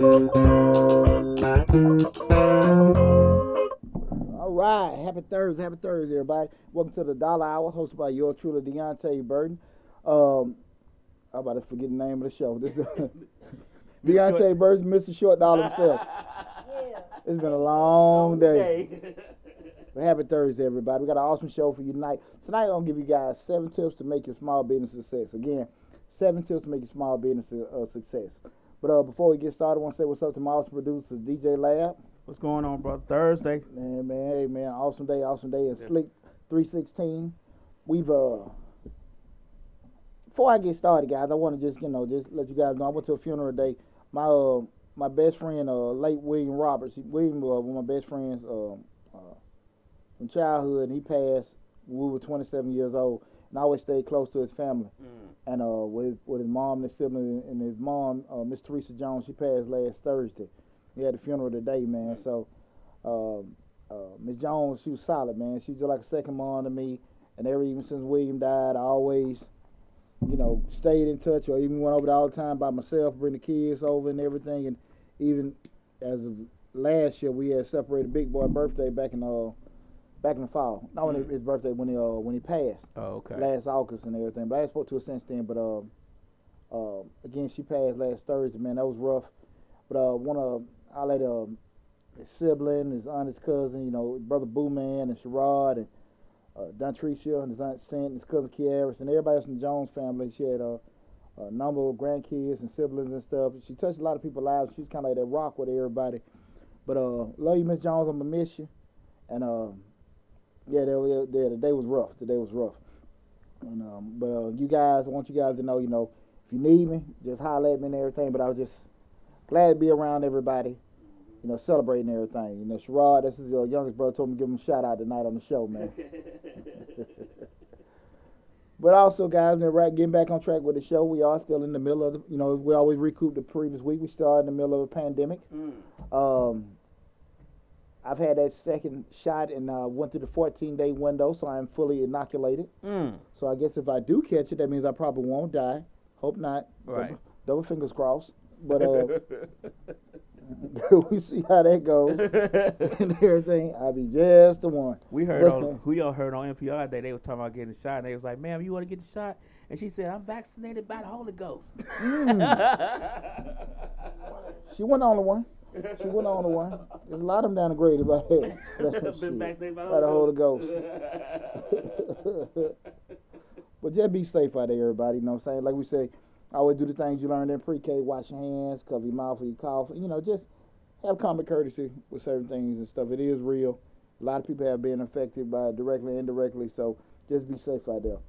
All right, happy Thursday, everybody. Welcome to the Dollar Hour, hosted by yours truly, Deonte Burden. I'm about to forget the name of the show. This is Deonte Burden, Mr. Short Dollar himself. Yeah. It's been a long day. But happy Thursday, everybody. We got an awesome show for you tonight. Tonight, I'm going to give you guys 7 tips to make your small business a success. Again, 7 tips to make your small business a success. But before we get started, I want to say what's up to my awesome producers, DJ Lab. What's going on, brother? Thursday. Man, awesome day. And Slick 316. We've before I get started, guys, I want to just let you guys know I went to a funeral today. My best friend, late William Roberts. William was one of my best friends from childhood, and he passed when we were 27 years old. And I always stayed close to his family. And with his mom and his siblings, and his mom, Miss Teresa Jones, she passed last Thursday. We had a funeral today, man. So Miss Jones, she was solid, man. She was just like a second mom to me. And even since William died, I always, stayed in touch, or even went over there all the time by myself, bring the kids over and everything. And even as of last year, we had separated Big Boy birthday back in the fall. Not when his birthday, when he passed. Oh, okay. Last August and everything. But I spoke to her since then. But again, she passed last Thursday, man. That was rough. But I let his sibling, his aunt, his cousin, his brother Boo Man and Sherrod and Don Tricia and his aunt Cent and his cousin Kiaris and everybody else in the Jones family. She had a number of grandkids and siblings and stuff. She touched a lot of people's lives. She's kind of like that rock with everybody. But love you, Miss Jones. I'm gonna miss you. And yeah, the day was rough. And but you guys, I want you guys to know, if you need me, just holler at me and everything. But I was just glad to be around everybody, celebrating everything. Sherrod, this is your youngest brother, told me to give him a shout out tonight on the show, man. But also, guys, getting back on track with the show, we are still in the middle of we always recoup the previous week. We started in the middle of a pandemic. I've had that second shot and went through the 14-day window, so I'm fully inoculated. So I guess if I do catch it, that means I probably won't die. Hope not. Right. Double fingers crossed. But we see how that goes and everything. I'll be just the one. We heard who y'all heard on NPR today. They was talking about getting a shot, and they was like, "Ma'am, you want to get the shot?" And she said, "I'm vaccinated by the Holy Ghost." She wasn't the only one. There's a lot of them down the grade about here. Been vaccinated by the Holy Ghost. But just be safe out there, everybody. You know what I'm saying? Like we say, always do the things you learned in pre-K. Wash your hands, cover your mouth when you cough. Just have common courtesy with certain things and stuff. It is real. A lot of people have been affected by it directly and indirectly, so just be safe out there.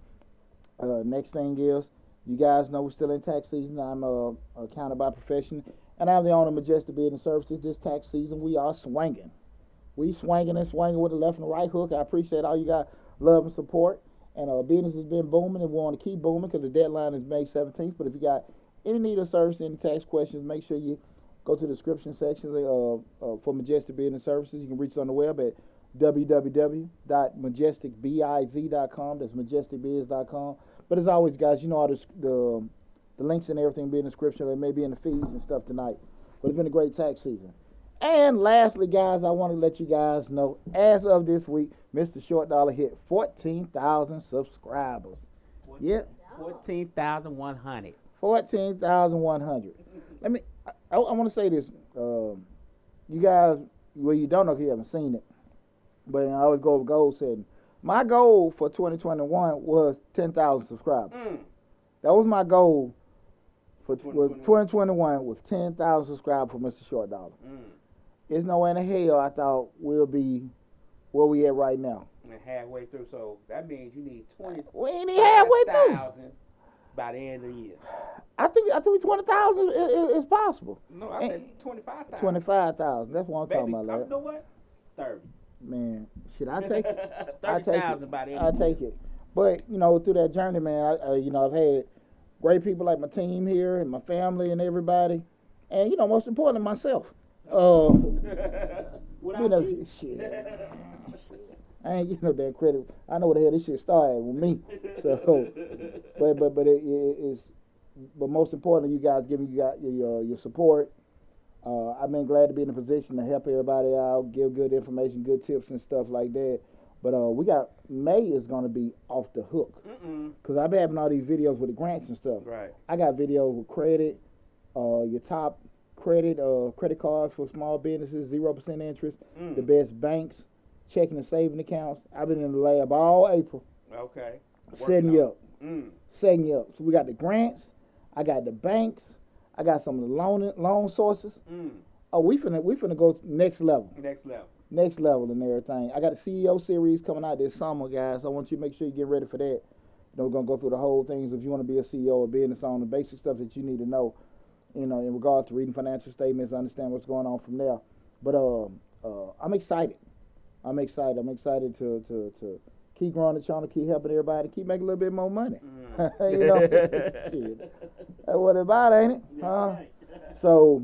Next thing is, you guys know we're still in tax season. I'm accounted by profession, and I'm the owner of Majestic Business Services. This tax season, we are swinging. We swinging with the left and the right hook. I appreciate all you guys' love and support. And business has been booming, and we want to keep booming because the deadline is May 17th. But if you got any need of service, any tax questions, make sure you go to the description section for Majestic Business Services. You can reach us on the web at www.majesticbiz.com. That's majesticbiz.com. But as always, guys, all the links and everything be in the description. They may be in the feeds and stuff tonight. But it's been a great tax season. And lastly, guys, I want to let you guys know, as of this week, Mr. Short Dollar hit 14,000 subscribers. Yep. 14,100. 14,100. I want to say this. You guys, well, you don't know if you haven't seen it, but I always go over goal setting. My goal for 2021 was 10,000 subscribers. That was my goal for 2021 was 10,000 subscribers for Mr. Short Dollar. There's no way in the hell I thought we'll be where we at right now. And halfway through, so that means you need 20. We ain't even halfway through. By the end of the year. I think 20,000 is possible. No, I said 25,000. 25,000. That's what I'm talking about. You know what? 30. Man, shit, I take it. 30,000 by the end of the year. I take it. But through that journey, man, I've had great people like my team here and my family and everybody, and most importantly, myself. Shit. I ain't getting no damn credit. I know what the hell this shit started with me. So, but most importantly, you guys giving your support, I've been glad to be in a position to help everybody out, give good information, good tips and stuff like that. But we got May is going to be off the hook because I've been having all these videos with the grants and stuff. Right. I got videos with credit, your top credit cards for small businesses, 0% interest, the best banks, checking and saving accounts. I've been in the lab all April. Okay. Setting you up. Setting you up. So we got the grants, I got the banks, I got some of the loan sources. Oh, we finna go next level. Next level and everything. I got a CEO series coming out this summer, guys. I want you to make sure you get ready for that. You know, we're gonna go through the whole things if you want to be a CEO or business owner, the basic stuff that you need to know, you know, in regards to reading financial statements, understand what's going on from there. But I'm excited. I'm excited to keep growing the channel, keep helping everybody, keep making a little bit more money. You know, shit. That's what it's about, ain't it? Huh? So,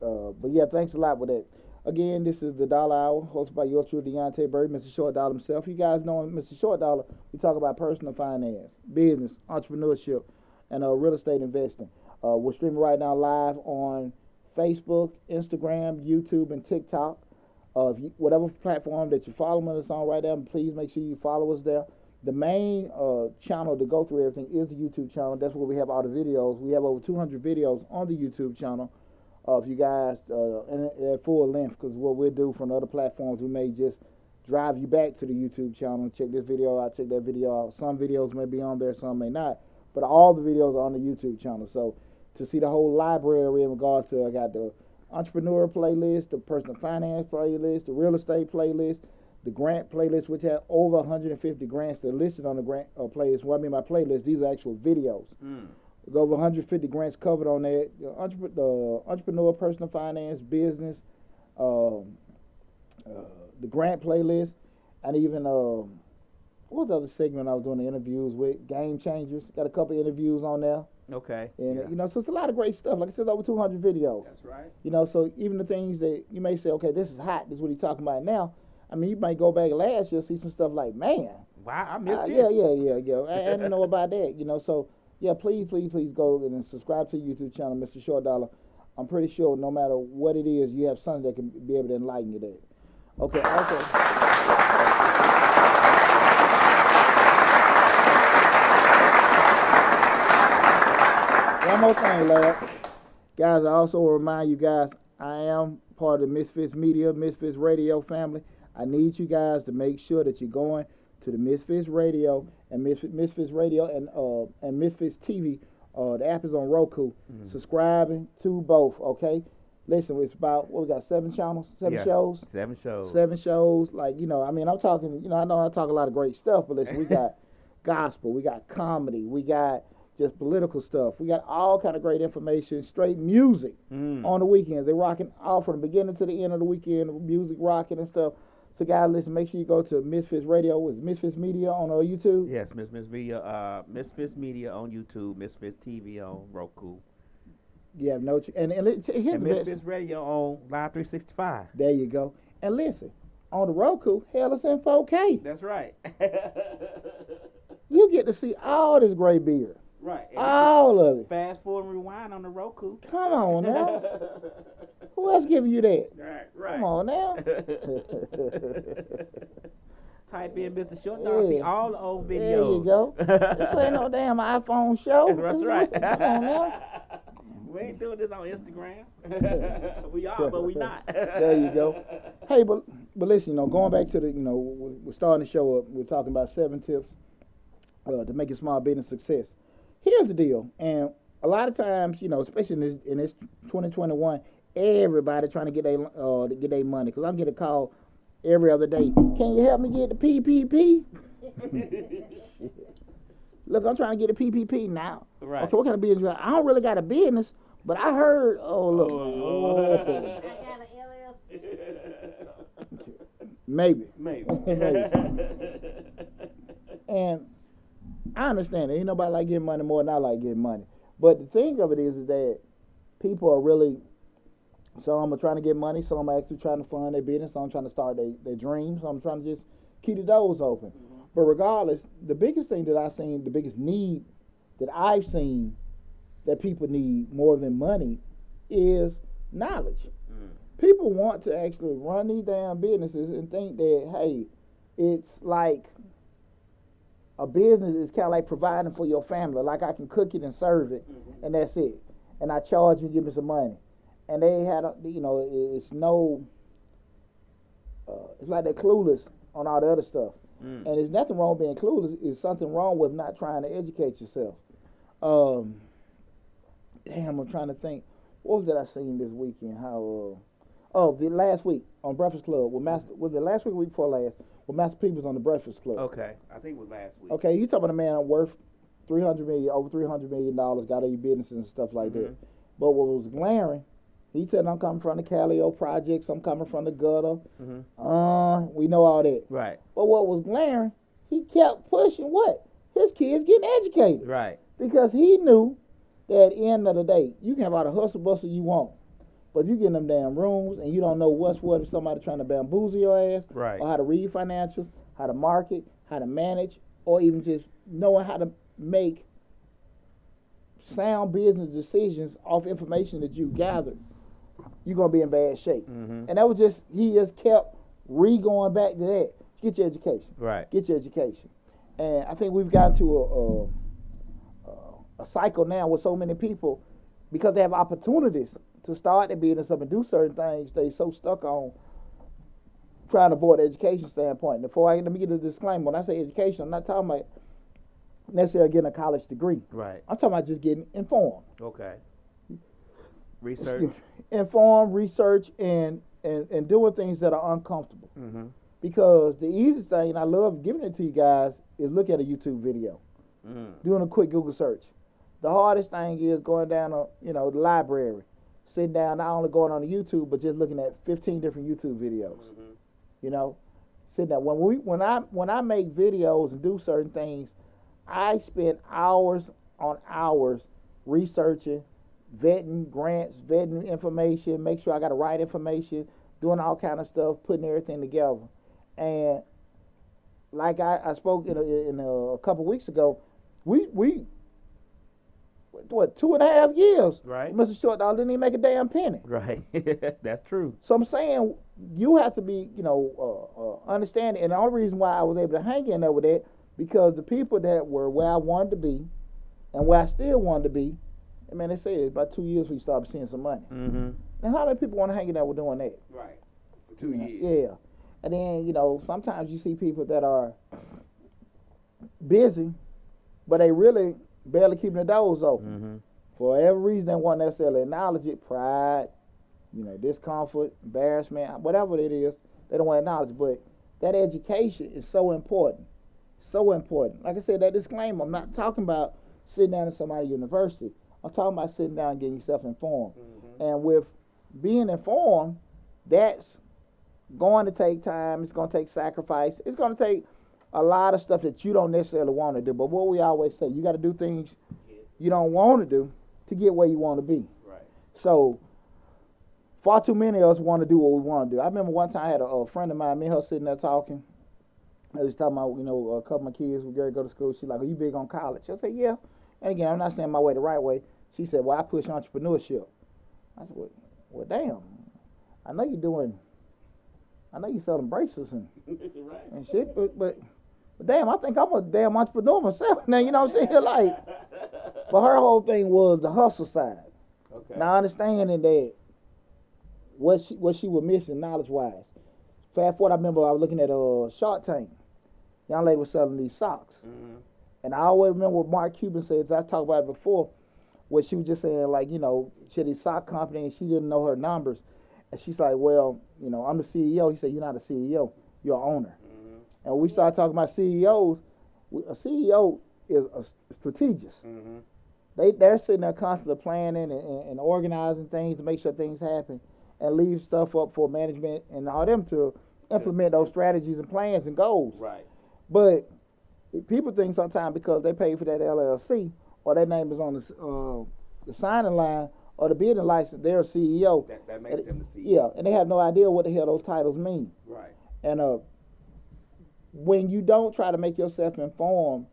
but yeah, thanks a lot with that. Again, this is the Dollar Hour, hosted by yours truly, Deonte Burden, Mr. Short Dollar himself. You guys know Mr. Short Dollar. We talk about personal finance, business, entrepreneurship, and real estate investing. We're streaming right now live on Facebook, Instagram, YouTube, and TikTok. Whatever platform that you're following us on right now, please make sure you follow us there. The main channel to go through everything is the YouTube channel. That's where we have all the videos. We have over 200 videos on the YouTube channel. If you guys, at full length, because what we'll do from the other platforms, we may just drive you back to the YouTube channel and check this video out, check that video out. Some videos may be on there, some may not, but all the videos are on the YouTube channel. So to see the whole library in regards to, I got the entrepreneur playlist, the personal finance playlist, the real estate playlist, the grant playlist, which have over 150 grants that are listed on the grant playlist. What I mean by playlist, these are actual videos. There's over 150 grants covered on that. The entrepreneur, personal finance, business, the grant playlist, and even what was the other segment I was doing the interviews with? Game Changers. Got a couple interviews on there. Okay. And you know, so it's a lot of great stuff. Like I said, over 200 videos. That's right. You know, so even the things that you may say, okay, this is hot. This is what he's talking about now. I mean, you might go back last year, see some stuff like, man. Wow, I missed this. Yeah. I didn't know about that. You know, so. Yeah, please go and subscribe to the YouTube channel, Mr. Short Dollar. I'm pretty sure no matter what it is, you have something that can be able to enlighten you there. Okay, also. One more thing, lad. Guys, I also want to remind you guys, I am part of the Misfits Media, Misfits Radio family. I need you guys to make sure that you're going to the Misfits Radio and Misfits Radio and Misfits TV. The app is on Roku. Subscribing to both, okay? Listen, it's about, what we got, 7 channels? 7 shows? 7 shows. 7 shows. Like, you know, I mean, I'm talking, you know I talk a lot of great stuff, but listen, we got gospel, we got comedy, we got just political stuff. We got all kind of great information, straight music on the weekends. They're rocking all from the beginning to the end of the weekend, music rocking and stuff. So, guys, listen, make sure you go to Misfits Radio with Misfits Media on YouTube. Yes, Misfits Media on YouTube, Misfits TV on Roku. Yeah, no, and Misfits Radio on Live 365. There you go. And listen, on the Roku, hell, it's in 4K. That's right. You get to see all this great beer. Right. And all of it. Fast forward and rewind on the Roku. Come on now. Who else giving you that? Right. Come on now. Type in Mr. Short Dog, see all the old videos. There you go. This ain't no damn iPhone show. That's right. Come on now. We ain't doing this on Instagram. We are, but we not. There you go. Hey, but listen, you know, going back to the, you know, we're starting the show up. We're talking about 7 tips to make a small business success. Here's the deal, and a lot of times, you know, especially in this 2021, everybody trying to get their money. Because I'm getting a call every other day. Can you help me get the PPP? Look, I'm trying to get a PPP now. Right. Okay, what kind of business? I don't really got a business, but I heard. Oh look. I got an LLC. Maybe. Maybe. And I understand it. Ain't nobody like getting money more than I like getting money. But the thing of it is that people are really, some are trying to get money, some are actually trying to fund their business, some trying to start their dreams, some trying to just keep the doors open. Mm-hmm. But regardless, the biggest thing that I've seen, the biggest need that I've seen that people need more than money is knowledge. People want to actually run these damn businesses and think that, hey, it's like a business is kind of like providing for your family. Like I can cook it and serve it, and that's it. And I charge you, give me some money. And they had, it's no, it's like they're clueless on all the other stuff. And there's nothing wrong with being clueless. There's something wrong with not trying to educate yourself. I'm trying to think. What was that I seen this weekend? The last week on Breakfast Club with Master. Was it last week or week before last? With Master P was on the Breakfast Club. Okay, I think it was last week. Okay, you talking about a man worth over $300 million, got all businesses and stuff like that. But what was glaring, he said, I'm coming from the Calio projects, I'm coming from the gutter. We know all that. Right. But what was glaring, he kept pushing what? His kids getting educated. Right. Because he knew that at the end of the day, you can have all the hustle bustle you want. But if you get in them damn rooms and you don't know what's what, if somebody trying to bamboozle your ass, right, or how to read financials, how to market, how to manage, or even just knowing how to make sound business decisions off information that you gathered, you're going to be in bad shape. And that was he just kept going back to that. Get your education. Right. Get your education. And I think we've gotten to a cycle now with so many people, because they have opportunities to start their business up and do certain things, they so stuck on trying to avoid the education standpoint. Let me get a disclaimer. When I say education, I'm not talking about necessarily getting a college degree. Right. I'm talking about just getting informed. Okay. Research. Informed, research, and doing things that are uncomfortable. Because the easiest thing, and I love giving it to you guys, is look at a YouTube video. Doing a quick Google search. The hardest thing is going down to, the library, sitting down, not only going on the YouTube, but just looking at 15 different YouTube videos. Sitting down. When I make videos and do certain things, I spend hours on hours researching, vetting grants, vetting information, make sure I got the right information, doing all kind of stuff, putting everything together. And like I spoke in a couple weeks ago, we 2.5 years. Right. Mr. Short Dog didn't even make a damn penny. Right. That's true. So I'm saying you have to be, understand it. And the only reason why I was able to hang in there with that, because the people that were where I wanted to be and where I still wanted to be, I mean, they say it's about 2 years we started seeing some money. Now, how many people want to hang in there with doing that? Right. For 2 years. Yeah. And then, sometimes you see people that are busy, but they really barely keeping the doors open. For every reason they won't necessarily acknowledge it, pride, discomfort, embarrassment, whatever it is, they don't want to acknowledge it. But that education is so important. So important. Like I said, that disclaimer, I'm not talking about sitting down in somebody's university. I'm talking about sitting down and getting yourself informed. And with being informed, that's going to take time. It's going to take sacrifice. It's going to take a lot of stuff that you don't necessarily want to do. But what we always say, you got to do things you don't want to do to get where you want to be. Right. So far too many of us want to do what we want to do. I remember one time I had a friend of mine, me and her sitting there talking. I was talking about, a couple of my kids were going to go to school. She's like, are you big on college? I said, yeah. And again, I'm not saying my way the right way. She said, well, I push entrepreneurship. I said, well damn. I know you're selling bracelets and shit, but damn, I think I'm a damn entrepreneur myself now, you know what I'm saying? Like, but her whole thing was the hustle side. Okay. Now, understanding that what she was missing knowledge-wise. Fast forward, I remember I was looking at Shark Tank. Young lady was selling these socks. And I always remember what Mark Cuban said, I talked about it before, where she was just saying, like, she had this sock company and she didn't know her numbers. And she's like, well, I'm the CEO. He said, you're not a CEO, you're an owner. And when we started talking about CEOs, a CEO is a strategist. They're sitting there constantly planning and organizing things to make sure things happen and leave stuff up for management and all them to implement those strategies and plans and goals. Right. But people think sometimes because they pay for that LLC or their name is on the signing line or the business license, they're a CEO. That makes them the CEO. Yeah, and they have no idea what the hell those titles mean. Right. And when you don't try to make yourself informed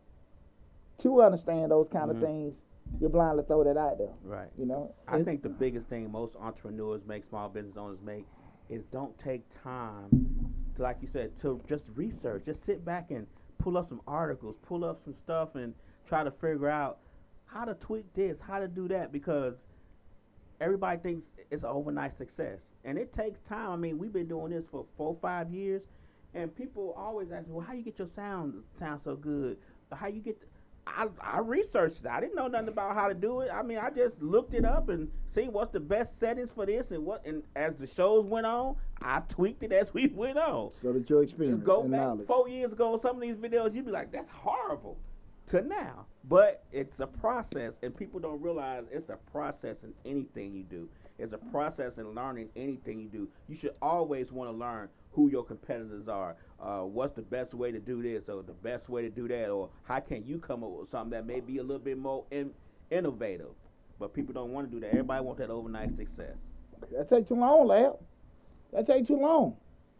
to understand those kind of things, you'll blindly throw that out there. Right. You know, I think the biggest thing most entrepreneurs make, small business owners make, is don't take time to, like you said, to just research. Just sit back and pull up some articles, pull up some stuff, and try to figure out how to tweak this, how to do that, because everybody thinks it's an overnight success, and it takes time. I mean, we've been doing this for 4-5 years, and people always ask me, "Well, how you get your sound so good? How you get?" I researched it. I didn't know nothing about how to do it. I mean, I just looked it up and seen what's the best settings for this and what. And as the shows went on, I tweaked it as we went on. So that your experience Go and back knowledge. 4 years ago, some of these videos, you'd be like, "That's horrible," to now. But it's a process, and people don't realize it's a process in anything you do. It's a process in learning anything you do. You should always want to learn who your competitors are. What's the best way to do this, or the best way to do that, or how can you come up with something that may be a little bit more innovative? But people don't want to do that. Everybody wants that overnight success. That take too long, lad. That take too long.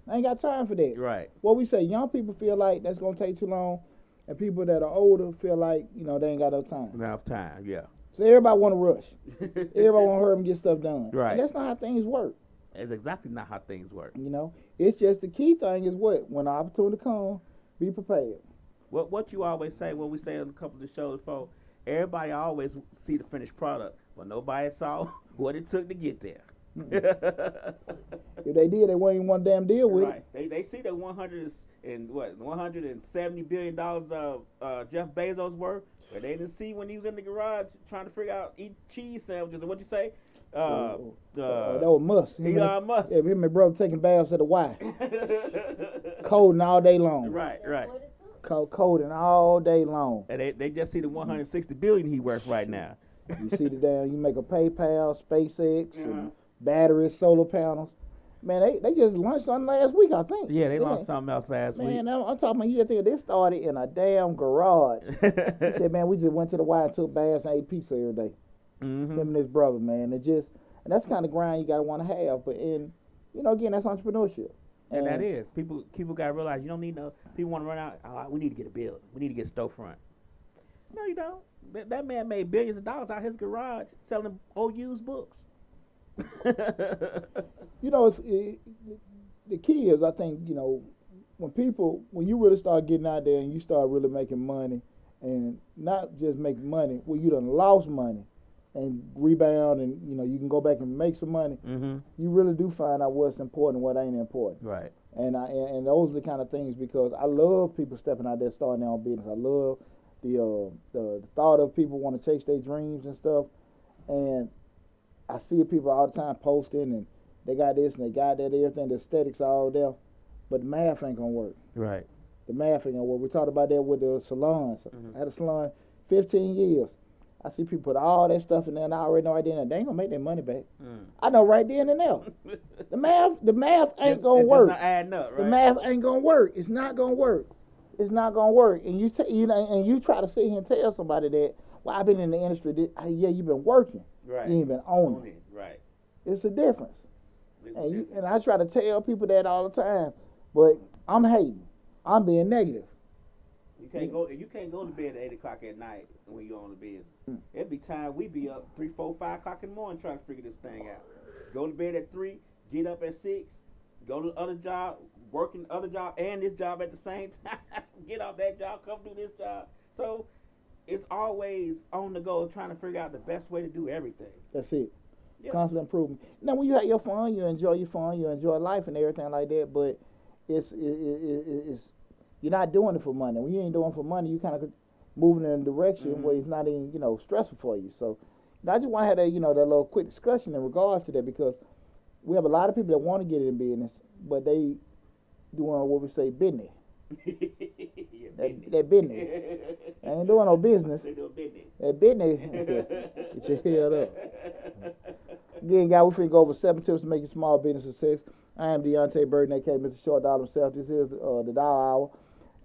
I ain't got time for that. Right. What we say, young people feel like that's gonna take too long, and people that are older feel like they ain't got no time. Enough time, yeah. So everybody want to rush. Everybody want to hurry and get stuff done. Right. And that's not how things work. It's exactly not how things work. It's just the key thing is what? When the opportunity comes, be prepared. What you always say, when we say on a couple of the shows before, everybody always see the finished product, but nobody saw what it took to get there. If they did, they wouldn't even want to damn deal with Right. They see the $170 billion of Jeff Bezos worth, but they didn't see when he was in the garage trying to figure out eat cheese sandwiches. And what you say? that was Musk. Elon Musk. Yeah, him and my brother taking baths at the Y. Coding all day long. Right. Coding all day long. And they just see the $160 billion he worth right now. You see you make a PayPal, SpaceX, and batteries, solar panels. Man, they just launched something last week, I think. Yeah, they launched something else last week. Man, I'm talking about you think this started in a damn garage. He said, man, we just went to the Y and took baths and ate pizza every day. Mm-hmm. Him and his brother, man. And that's the kind of grind you gotta want to have. But again, that's entrepreneurship. And that is. People gotta realize you don't need people want to run out, we need to get a building. We need to get a storefront. No, you don't. That man made billions of dollars out his garage selling old used books. The key is, I think, when you really start getting out there and you start really making money, and not just making money, well, you done lost money and rebound, and you can go back and make some money. Mm-hmm. You really do find out what's important and what ain't important. Right. And those are the kind of things, because I love people stepping out there starting their own business. I love the thought of people want to chase their dreams and stuff. And I see people all the time posting, and they got this and they got that, everything, the aesthetics all there, but the math ain't gonna work. Right. The math ain't gonna work. We talked about that with the salons. Mm-hmm. I had a salon 15 years. I see people put all that stuff in there, and I already know right then and there, they ain't gonna make their money back. I know right then and there. The math ain't gonna work. It's not adding up, right? The math ain't gonna work. It's not gonna work. It's not gonna work. And you try to sit here and tell somebody that, well, I've been in the industry. Yeah, you've been working. Right. You ain't been owning it. Right. It's a difference. And I try to tell people that all the time, but I'm hating. I'm being negative. You can't go to bed at 8:00 at night when you're on the business. It'd be time we be up 3, 4, 5 o'clock in the morning trying to figure this thing out. Go to bed at 3, get up at 6, go to the other job, working the other job and this job at the same time. Get off that job, come do this job. So it's always on the go, trying to figure out the best way to do everything. That's it. Yep. Constant improvement. Now, when you have your fun, you enjoy your fun, you enjoy life and everything like that. But it's you're not doing it for money. When you ain't doing it for money, you kind of moving in a direction where it's not even stressful for you. So I just want to have that that little quick discussion in regards to that, because we have a lot of people that want to get in business, but they doing what we say business. That business. They ain't doing no business. They do business. That business. Get your head up. Again, guys, we finna go over 7 tips to make your small business success. I am Deonte Burden, aka Mr. Short Dollar himself. This is the Dollar Hour.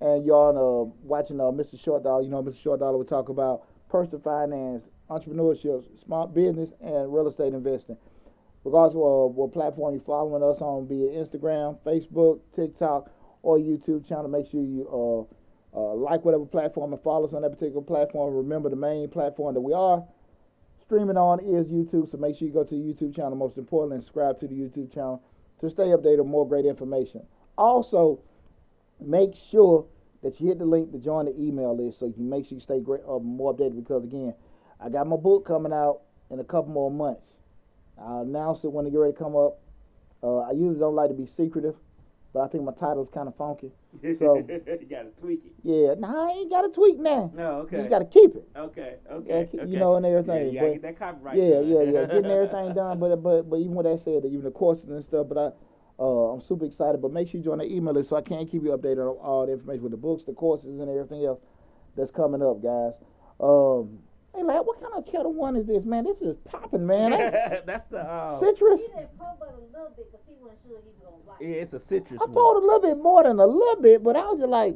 And y'all watching Mr. Short Dollar. Mr. Short Dollar, we talk about personal finance, entrepreneurship, small business, and real estate investing. Regardless of what platform you're following us on, be it Instagram, Facebook, TikTok, or YouTube channel, make sure you like whatever platform and follow us on that particular platform. Remember, the main platform that we are streaming on is YouTube, so make sure you go to the YouTube channel. Most importantly, subscribe to the YouTube channel to stay updated on more great information. Also, make sure that you hit the link to join the email list so you can make sure you stay more updated, because, again, I got my book coming out in a couple more months. I'll announce it when it get ready to come up. I usually don't like to be secretive, but I think my title's kind of funky. So you gotta tweak it. yeah, nah, I ain't got to tweak now. No, okay. Just got to keep it. Okay. You know, and everything. Yeah, you gotta But get that copyright. yeah, done. getting everything done. But even with that said, even the courses and stuff. But I'm super excited. But make sure you join the email list so I can keep you updated on all the information with the books, the courses, and everything else that's coming up, guys. Hey, lad, what kind of Kettle One is this, man? This is popping, man. That's the Citrus. He didn't pour but a little bit because he wasn't sure he was going to like it. yeah, it's a citrus I one. poured a little bit more than a little bit, but I was just like,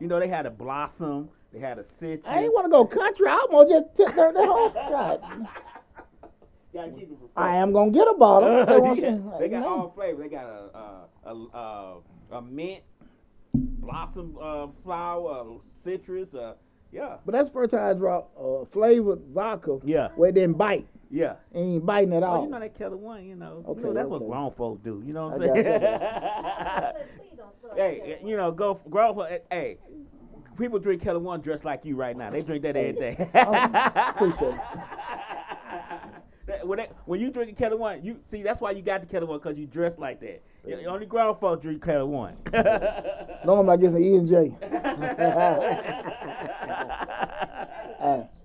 You know, they had a blossom, they had a citrus. I ain't want to go country. I almost just turn that off. God. Gotta keep it for I am gonna get a bottle. You know what I'm Yeah. saying? They got You know. all flavors. They got a mint, blossom flower, citrus. Yeah. But that's the first time I dropped flavored vodka. Yeah. Where it didn't bite. Yeah. It ain't biting at Well, all. you know that Keller One, you know. Okay, You know, that's what okay. grown folks do. You know what I I'm got saying? I said, please don't start Hey, that you know, grown folks. Hey, people drink Keller One dressed like you right now. They drink that every day. Appreciate it. When you drink a Keller One, you see that's why you got the Keller One, because you dress like that. Only grown folks drink Keller One. No, I'm not getting E and J.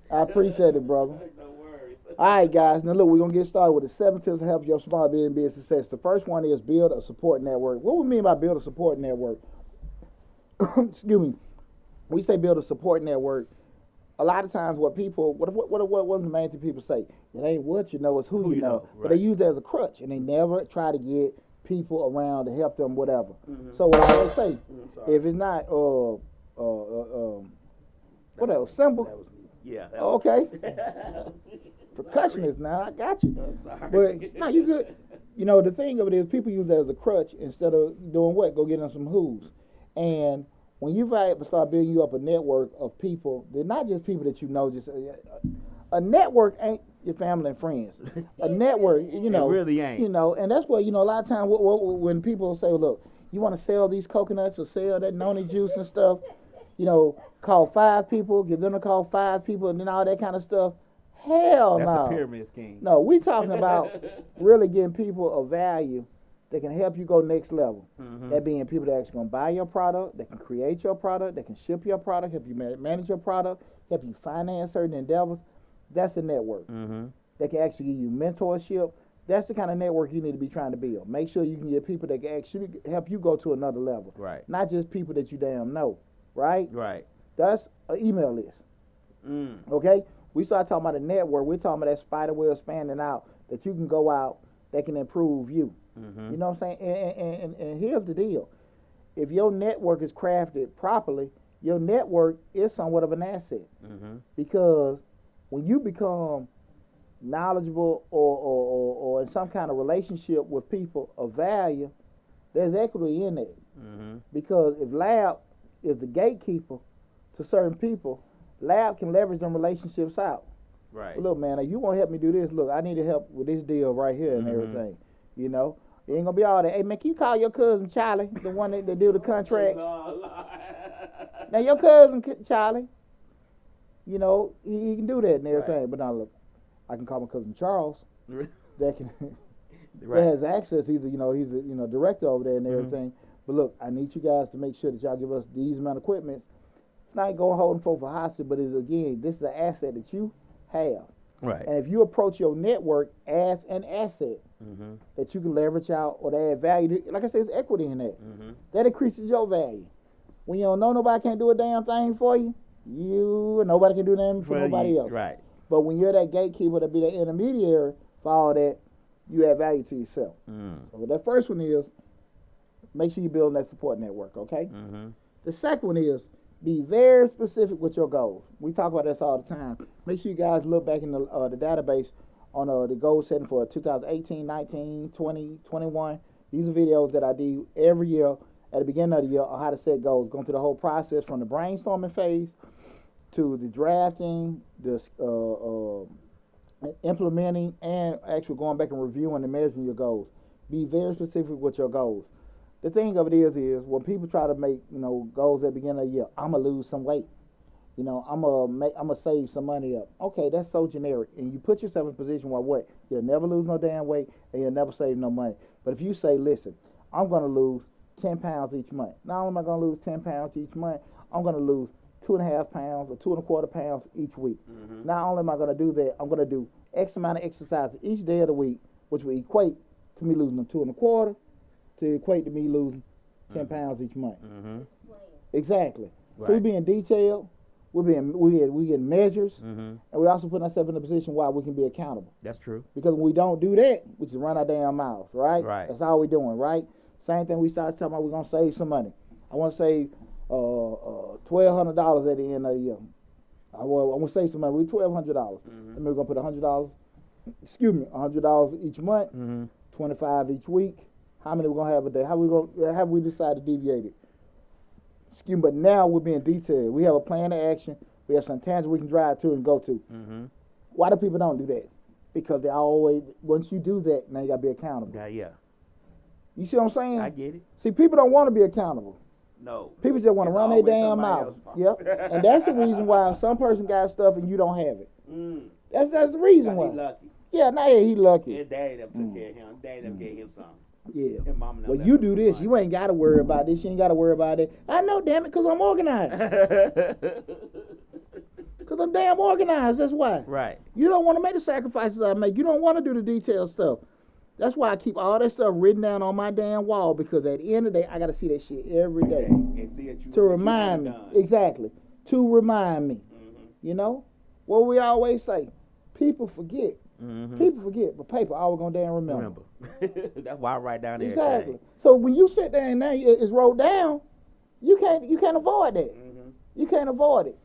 I appreciate it, brother. No worries. All right, guys. Now look, we're gonna get started with the 7 tips to help your small business be a success. The first one is build a support network. What we mean by build a support network? Excuse me. We say build a support network. A lot of times, what the main thing people say? It ain't what you know, it's who you know. But they right. use that as a crutch, and they never try to get people around to help them, whatever. So what I always say, if it's not what else? Simple. That was me. Yeah. That Oh, was- okay. Percussionist now, I got you. I'm sorry. But no, you good. You know, the thing of it is people use that as a crutch instead of doing what? Go get them some who's. And when you start building you up a network of people, they're not just people that you know. Just a network ain't your family and friends. A network, you know, It really ain't. You know, and that's what a lot of times when people say, look, you want to sell these coconuts or sell that noni juice and stuff, you know, call 5 people, get them to call 5 people, and then all that kind of stuff. Hell That's no. a pyramid scheme. No, we talking about really getting people of value that can help you go next level. That being people that actually going to buy your product, that can create your product, that can ship your product, help you manage your product, help you finance certain endeavors. That's the network. That can actually give you mentorship. That's the kind of network you need to be trying to build. Make sure you can get people that can actually help you go to another level. Right. Not just people that you damn know. Right? Right. That's an email list. Okay? We start talking about a network. We're talking about that spider web expanding out, that you can go out that can improve you. You know what I'm saying? And here's the deal. If your network is crafted properly, your network is somewhat of an asset. Because when you become knowledgeable or in some kind of relationship with people of value, there's equity in that. Because if Lab is the gatekeeper to certain people, Lab can leverage them relationships out. Right. Look, man, you want to help me do this? Look, I need help with this deal right here and everything. You know, it ain't gonna be all that. Hey, man, can you call your cousin Charlie, the one that do the contracts? Now your cousin Charlie, you know, he can do that and everything. Right. But now look, I can call my cousin Charles. That can Right. that has access. He's a director over there and everything. But look, I need you guys to make sure that y'all give us these amount of equipment. It's not going holding folk for hostage, but this is an asset that you have. Right. And if you approach your network as an asset that you can leverage out or to add value, like I said, there's equity in that. That increases your value. When you don't know nobody can't do a damn thing for you, nobody can do nothing for nobody else. Right. But when you're that gatekeeper to be the intermediary for all that, you add value to yourself. So that first one is make sure you're building that support network, okay? The second one is be very specific with your goals. We talk about this all the time. Make sure you guys look back in the database on the goal setting for 2018, 19, 20, 21. These are videos that I do every year at the beginning of the year on how to set goals, going through the whole process from the brainstorming phase to the drafting, the implementing, and actually going back and reviewing and measuring your goals. Be very specific with your goals. The thing of it is when people try to make goals at the beginning of the year, I'm gonna lose some weight. I'm gonna save some money up. Okay, that's so generic, and you put yourself in a position where what you'll never lose no damn weight, and you'll never save no money. But if you say, listen, I'm gonna lose 10 pounds each month. Not only am I gonna lose 10 pounds each month, I'm gonna lose 2.5 pounds or 2.25 pounds each week. Mm-hmm. Not only am I gonna do that, I'm gonna do X amount of exercises each day of the week, which will equate to me losing 2.25 to equate to me losing 10 pounds each month. Mm-hmm. Exactly. Right. So we're being detailed. We get measures, Mm-hmm. and we also put ourselves in a position where we can be accountable. That's true. Because when we don't do that, we just run our damn mouths, right? Right. That's all we're doing, right? Same thing we start talking about. We're gonna save some money. I want to save $1,200 at the end of the year. I want to save some money. We're $1,200. Mm-hmm. And we're gonna put $100. Excuse me, $100 each month, Mm-hmm. 25 each week. How many we're gonna have a day? How we decide to deviate it? Excuse me, but now we're being detailed. We have a plan of action. We have some tangible we can drive to and go to. Mm-hmm. Why do people don't do that? Because they always, once you do that, now you gotta be accountable. Yeah. You see what I'm saying? I get it. See, people don't want to be accountable. No. People just want to It's run their always damn somebody mouth. else's fault. Yep. And that's the reason why some person got stuff and you don't have it. Mm. That's the reason Got why. he lucky. Yeah, now he lucky. His daddy them took care of him. Daddy them gave him something. Yeah. His mama done Well, left you him do some this. money. You ain't got to worry about this. You ain't got to worry about it. I know, damn it, because I'm organized. Because I'm damn organized. That's why. Right. You don't want to make the sacrifices I make. You don't want to do the detailed stuff. That's why I keep all that stuff written down on my damn wall, because at the end of the day, I got to see that shit every day And see that you, to what you remind me. done. Exactly. To remind me. Mm-hmm. You know? What we always say, people forget. Mm-hmm. People forget, but paper always going to damn remember. That's why I write down everything. Exactly. So when you sit there and now it's wrote down, you can't avoid that. Mm-hmm. You can't avoid it.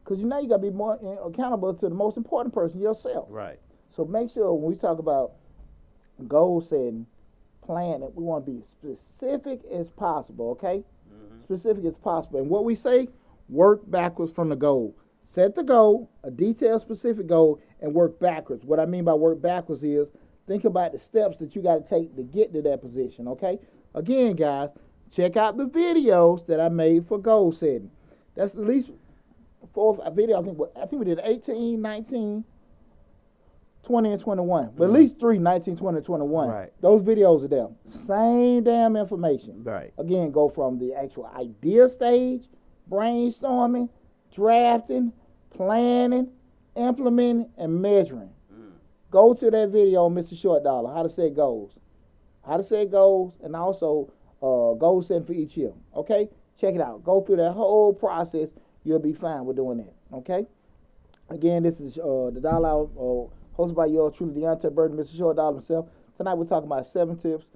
Because you know you got to be more accountable to the most important person, yourself. Right. So make sure when we talk about goal setting, planning, we want to be specific as possible, okay? Mm-hmm. Specific as possible. And what we say, work backwards from the goal. Set the goal, a detailed, specific goal, and work backwards. What I mean by work backwards is think about the steps that you got to take to get to that position, okay? Again, guys, check out the videos that I made for goal setting. That's at least 4 videos. I think we did 18, 19, 20, and 21. But at least 3, 19, 20, and 21. Right. Those videos are there. Same damn information. Right. Again, go from the actual idea stage, brainstorming, drafting, planning, implementing, and measuring. Go to that video on Mr. Short Dollar, how to set goals. How to set goals, and also goal setting for each year. Okay? Check it out. Go through that whole process. You'll be fine with doing that. Okay? Again, this is the Dollar Hour, hosted by yours truly, Deonte Burden, Mr. Short Dollar himself. Tonight we're talking about 7 tips.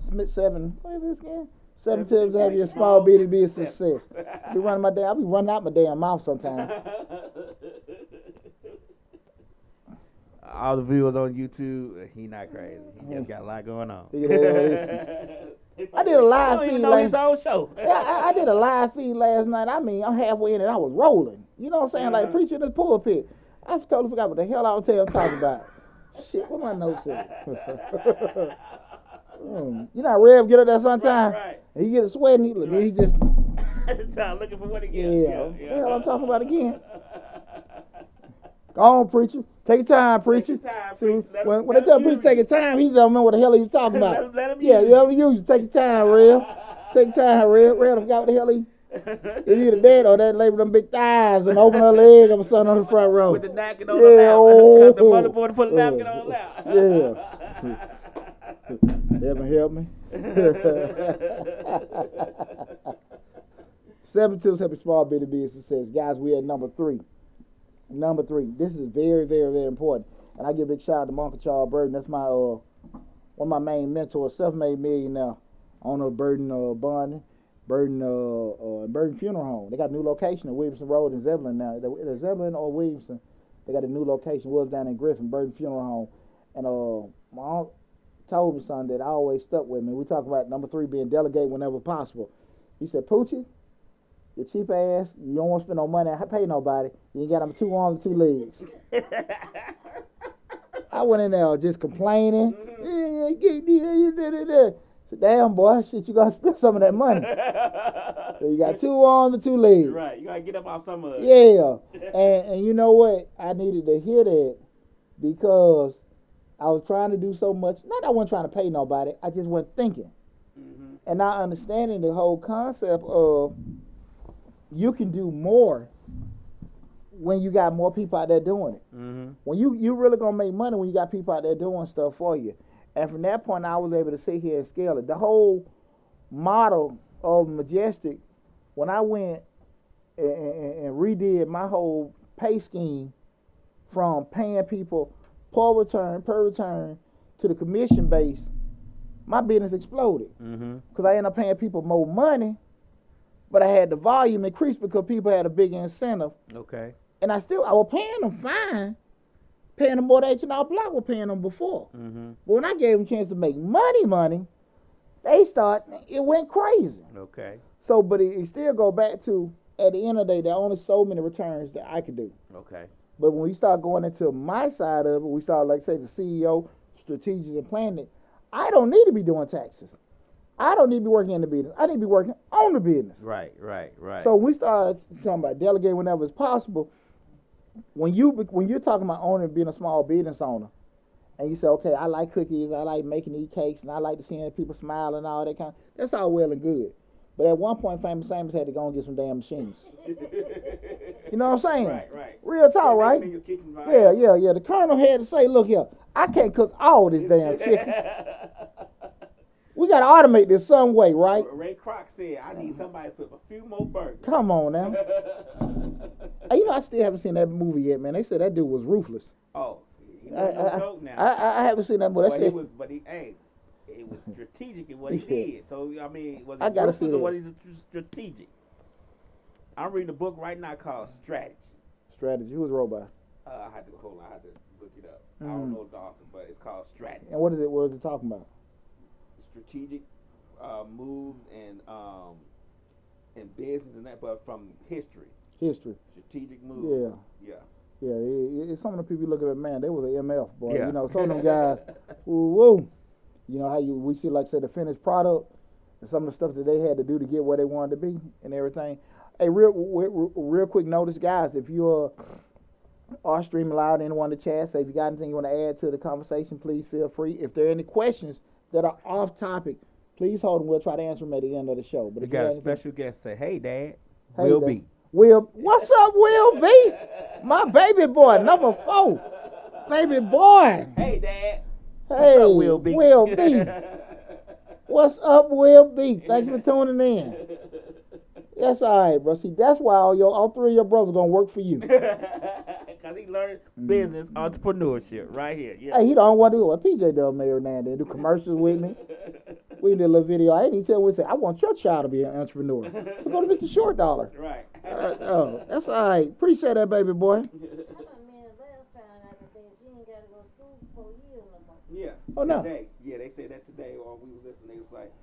What is this again? 7 tips to have your small business be a success. I'll be running out my damn mouth sometimes. All the viewers on YouTube, he not crazy. He just got a lot going on. I did a live I don't even feed know his own show. I did a live feed last night. I mean, I'm halfway in and I was rolling. You know what I'm saying? Like preaching in the pulpit. I totally forgot what the hell I was talking about. Shit, what my notes say? You know how Rev get up there sometime? Right. And he gets sweating. He just, Looking for what yeah. again? What the hell I'm talking about again? Go on, preacher. Take your time, preacher. your time, See, preacher. Let when him- they let tell him preacher use take your time, he just don't remember what the hell he was talking about. Let him Yeah, use you ever use it. Take your time, Rev. Take your time, Rev. Rev forgot what the hell he. It's either that or that lady with them big thighs and open her leg up or something on the front row. with the napkin on Yeah, the lap. oh, Cut the motherboard put the napkin on the lap. Yeah. Heaven help me. 7 tips help a small business success. Guys, we at number 3. Number 3. This is very, very, very important. And I give a big shout out to my Uncle Charles Burden. That's my one of my main mentors, self-made millionaire, owner of Burden Burden Funeral Home. They got a new location at Williamson Road in Zebulon now. Either Zebulon or Williamson. They got a new location. Was down in Griffin, Burden Funeral Home. And my uncle told me something that I always stuck with me. We talk about number 3 being delegate whenever possible. He said, Poochie, Your cheap ass, you don't want to spend no money, pay nobody. You ain't got them 2 arms and 2 legs. I went in there just complaining. Said, damn, boy, shit, you gotta spend some of that money. So you got 2 arms and 2 legs. Right, you gotta get up off some of it. Yeah, and you know what? I needed to hear that because I was trying to do so much. Not that I wasn't trying to pay nobody. I just wasn't thinking. Mm-hmm. And not understanding the whole concept of you can do more when you got more people out there doing it. Mm-hmm. When you really gonna make money when you got people out there doing stuff for you. And from that point, I was able to sit here and scale it. The whole model of Majestic, when I went and redid my whole pay scheme from paying people per return to the commission base, my business exploded. Because I ended up paying people more money, but I had the volume increase because people had a bigger incentive. Okay. And I was paying them fine, paying them more than H&R Block was paying them before. Mm-hmm. But when I gave them a chance to make money, it went crazy. Okay. So, but it still go back to, at the end of the day, there are only so many returns that I could do. Okay. But when we start going into my side of it, we start, like say, the CEO, strategic and planning, I don't need to be doing taxes. I don't need to be working in the business. I need to be working on the business. Right. So we start talking about delegating whenever it's possible. When you're talking about owning, being a small business owner, and you say, okay, I like cookies, I like making these cakes, and I like to see people smile and all that kind of, that's all well and good. But at one point, Famous Amos had to go and get some damn machines. You know what I'm saying? Right. Real talk, right? In your kitchen, Yeah. The colonel had to say, look here, I can't cook all this damn chicken. We got to automate this some way, right? Ray Kroc said, I need somebody to flip a few more burgers. Come on now. Hey, I still haven't seen that movie yet, man. They said that dude was ruthless. Oh, he was no joke now. I haven't seen that movie. It was strategic in what he did. So, I mean, was it ruthless or was he strategic? I'm reading a book right now called Strategy. Who was wrote by? I had to look it up. I don't know the author, but it's called Strategy. And what is it talking about? Strategic moves and business and that, but from history. Strategic moves. Yeah. It's some of the people you look at, man, they was an MF, boy. Yeah. You know, some of them guys, woo. You know how we see, like, say, the finished product and some of the stuff that they had to do to get where they wanted to be and everything. Hey, real quick notice, guys, if you're streaming live, anyone in the chat, say if you got anything you want to add to the conversation, please feel free. If there are any questions that are off topic, please hold them. We'll try to answer them at the end of the show. But We if got a anything, special guest say, hey, Dad, Hey, Will Dad. be. What's up, Will B? My baby boy, number 4. Baby boy. Hey, Dad. Hey, up, Will B? Will B. What's up, Will B? Thank you for tuning in. That's all right, bro. See, that's why all 3 of your brothers gonna work for you. Because he learned Business entrepreneurship right here. Yeah. Hey, he don't want to do what PJ does every now and then. Do commercials with me. We did a little video. I didn't even tell him. We said, I want your child to be an entrepreneur. So go to Mr. Short Dollar. Right. That's all right. Appreciate that, baby boy. How about me and Val found out that she ain't got to go to school for years no more? Yeah. Oh, no. Today. Yeah, they said that today, or we were listening. They was like,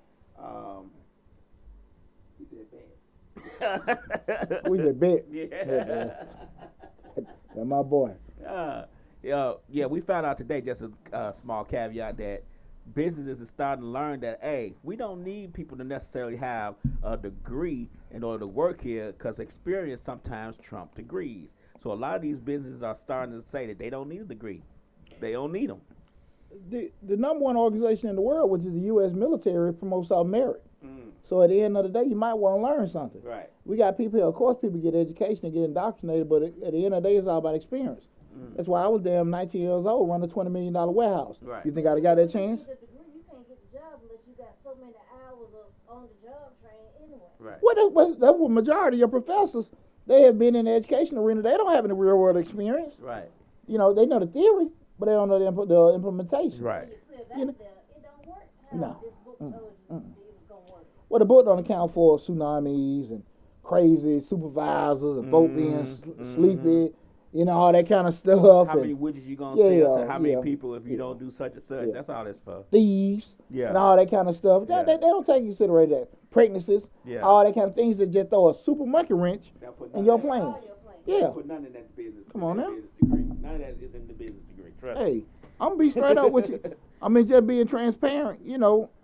he said bad. We said, bet. Yeah. That's my boy. Yeah, we found out today, just a small caveat, that businesses are starting to learn that, hey, we don't need people to necessarily have a degree in order to work here, because experience sometimes trumps degrees. So a lot of these businesses are starting to say that they don't need a degree. They don't need them. The number 1 organization in the world, which is the U.S. military, promotes our merit. So at the end of the day, you might want to learn something. Right. We got people here. Of course, people get education and get indoctrinated, but at the end of the day, it's all about experience. That's why I was damn 19 years old, running a $20 million warehouse. Right. You think I'd have got that chance? You get the degree, you can't get the job unless you got so many hours of on-the-job training anyway. Right. Well, that's what majority of your professors, they have been in the education arena. They don't have any real-world experience. Right. You know, they know the theory, but they don't know the implementation. Right. When you put it You know- out there, it don't work. How No. this book told you it was going to work. Well, the book don't account for tsunamis and crazy supervisors and folk being sleepy. all that kind of stuff. How many widgets you gonna sell to how many people if you don't do such and such? That's all that's for. Thieves, and all that kind of stuff. They don't take into consideration that pregnancies, all that kind of things that just throw a super monkey wrench in your plans. Yeah. Put none in that business. Come on now. None of that is in the business degree. Trust me. Hey, I'm gonna be straight up with you. I mean, just being transparent. I was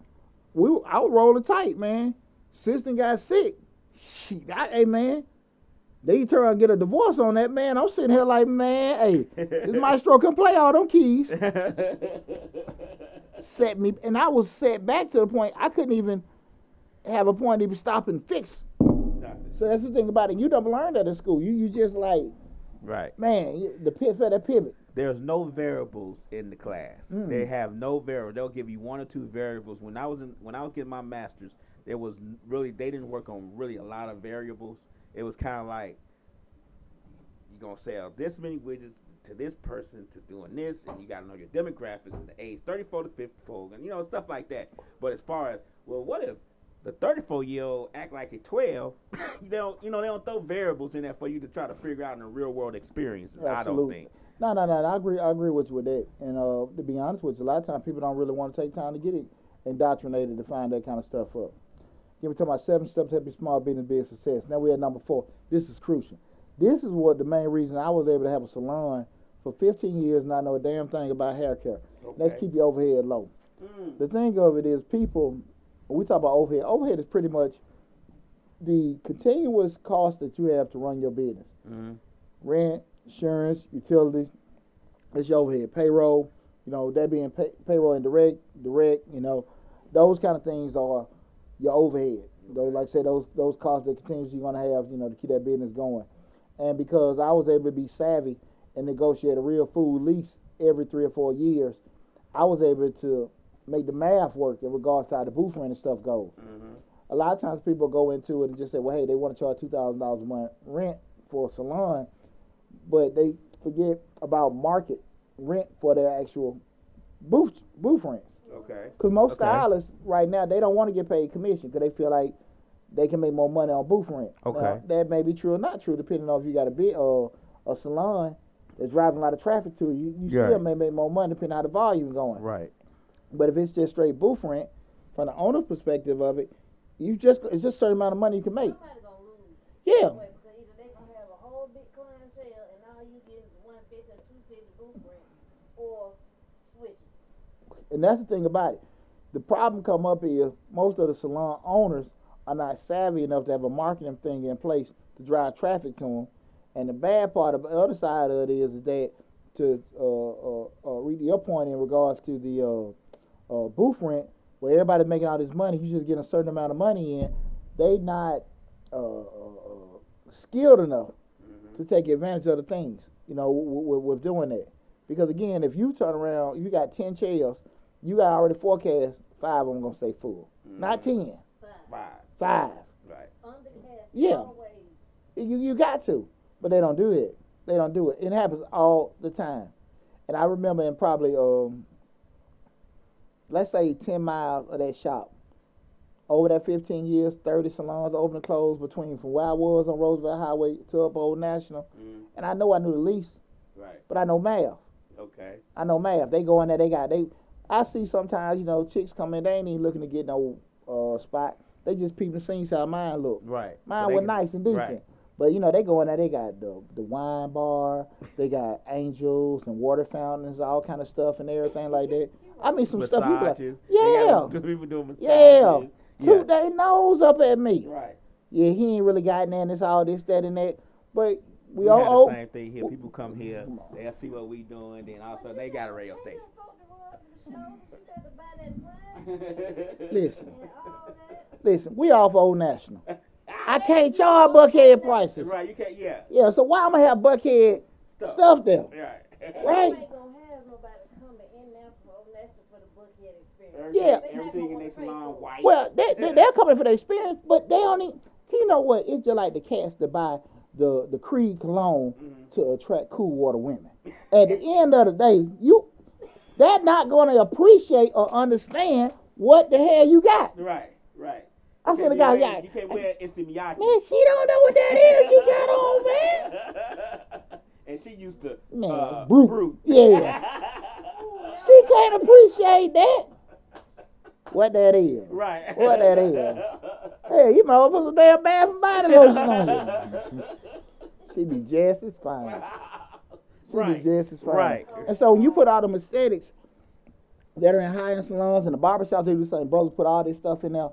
rolling tight, man. Assistant got sick. Hey, man. They turn and get a divorce on that, man. I'm sitting here like, man, hey, this maestro can play all them keys. Set me, and I was set back to the point I couldn't even have a point to even stop and fix. Nothing. So that's the thing about it. You don't learn that in school. You just like, right, man, the pivot. There's no variables in the class. They have no variables. They'll give you one or two variables. When I was getting my master's, they didn't work on really a lot of variables. It was kind of like, you're going to sell this many widgets to this person to doing this, and you got to know your demographics and the age 34 to 54, and, stuff like that. But as far as, well, what if the 34-year-old act like a 12? they don't throw variables in there for you to try to figure out in the real-world experiences. Absolutely. I don't think. No, I agree with you with that. And to be honest with you, a lot of times people don't really want to take time to get it indoctrinated to find that kind of stuff up. We're talking about 7 steps to help your small business be a success. Now we're at number 4. This is crucial. This is what the main reason I was able to have a salon for 15 years and I know a damn thing about hair care. Okay. Let's keep your overhead low. The thing of it is people, when we talk about overhead, overhead is pretty much the continuous cost that you have to run your business. Rent, insurance, utilities, that's your overhead. Payroll, that being payroll and direct, those kind of things are your overhead. Like I said, those costs that continuously you're going to have, to keep that business going. And because I was able to be savvy and negotiate a real food lease every 3 or 4 years, I was able to make the math work in regards to how the booth rent and stuff goes. A lot of times people go into it and just say, well, hey, they want to charge $2,000 a month rent for a salon, but they forget about market rent for their actual booth rents. Okay. Because most stylists right now, they don't want to get paid commission because they feel like they can make more money on booth rent. Okay. Now, that may be true or not true, depending on if you got a salon that's driving a lot of traffic to you. You still may make more money depending on how the volume going. Right. But if it's just straight booth rent, from the owner's perspective of it, it's just a certain amount of money you can make. Somebody gonna lose. Yeah. Because either they gonna have a whole big clientele and all you get is 150 or 250 booth rent, or switch it. And that's the thing about it. The problem come up is most of the salon owners are not savvy enough to have a marketing thing in place to drive traffic to them. And the bad part of the other side of it is that to read your point in regards to the booth rent, where everybody's making all this money, you just get a certain amount of money in, they not skilled enough to take advantage of the things, with doing that. Because again, if you turn around, you got 10 chairs, you got already forecast 5 of them gonna stay full, not 10. 5. Right. Yeah. You got to, but they don't do it. They don't do it. It happens all the time. And I remember in probably let's say 10 miles of that shop, over that 15 years, 30 salons open and closed from where I was on Roosevelt Highway to up Old National. And I know I knew the lease, but I know math. Okay. I know math. They go in there, I see sometimes, chicks come in, they ain't even looking to get no spot. They just peeping the scene, see how mine look. Right. Mine was nice and decent. Right. But, they go in there, they got the wine bar, they got angels and water fountains, all kind of stuff and everything like that. I mean, some massages. stuff. Yeah. People doing massages. Yeah. Toot their nose up at me. Right. Yeah, he ain't really got in this, all this, that, and that. But we have all the same thing here. People come here, they'll see what we doing, then also they got a radio station. Listen, we off Old National. I can't charge Buckhead prices. Right, you can't, yeah. Yeah, so why I'm going to have Buckhead stuff there? Right. Right? You ain't gonna have nobody coming in there for Old National for the Buckhead experience. Yeah. Everything in their salon white. Well, they're coming for the experience, but they only, you know what? It's just like the cats that buy the Creed cologne to attract cool water women. At the end of the day, they're not going to appreciate or understand what the hell you got. Right. I said the guy, you can't wear Issey Miyake. Man, she don't know what that is you got on, man. and she used to brute. Yeah. She can't appreciate that. What that is. Right. What that is. Hey, you might as well put some damn bath and body lotion on you. She be just as fine. She be just as fine. Right. And so when you put all them aesthetics that are in high-end salons and the barbershops, they do the same. Brothers put all this stuff in there.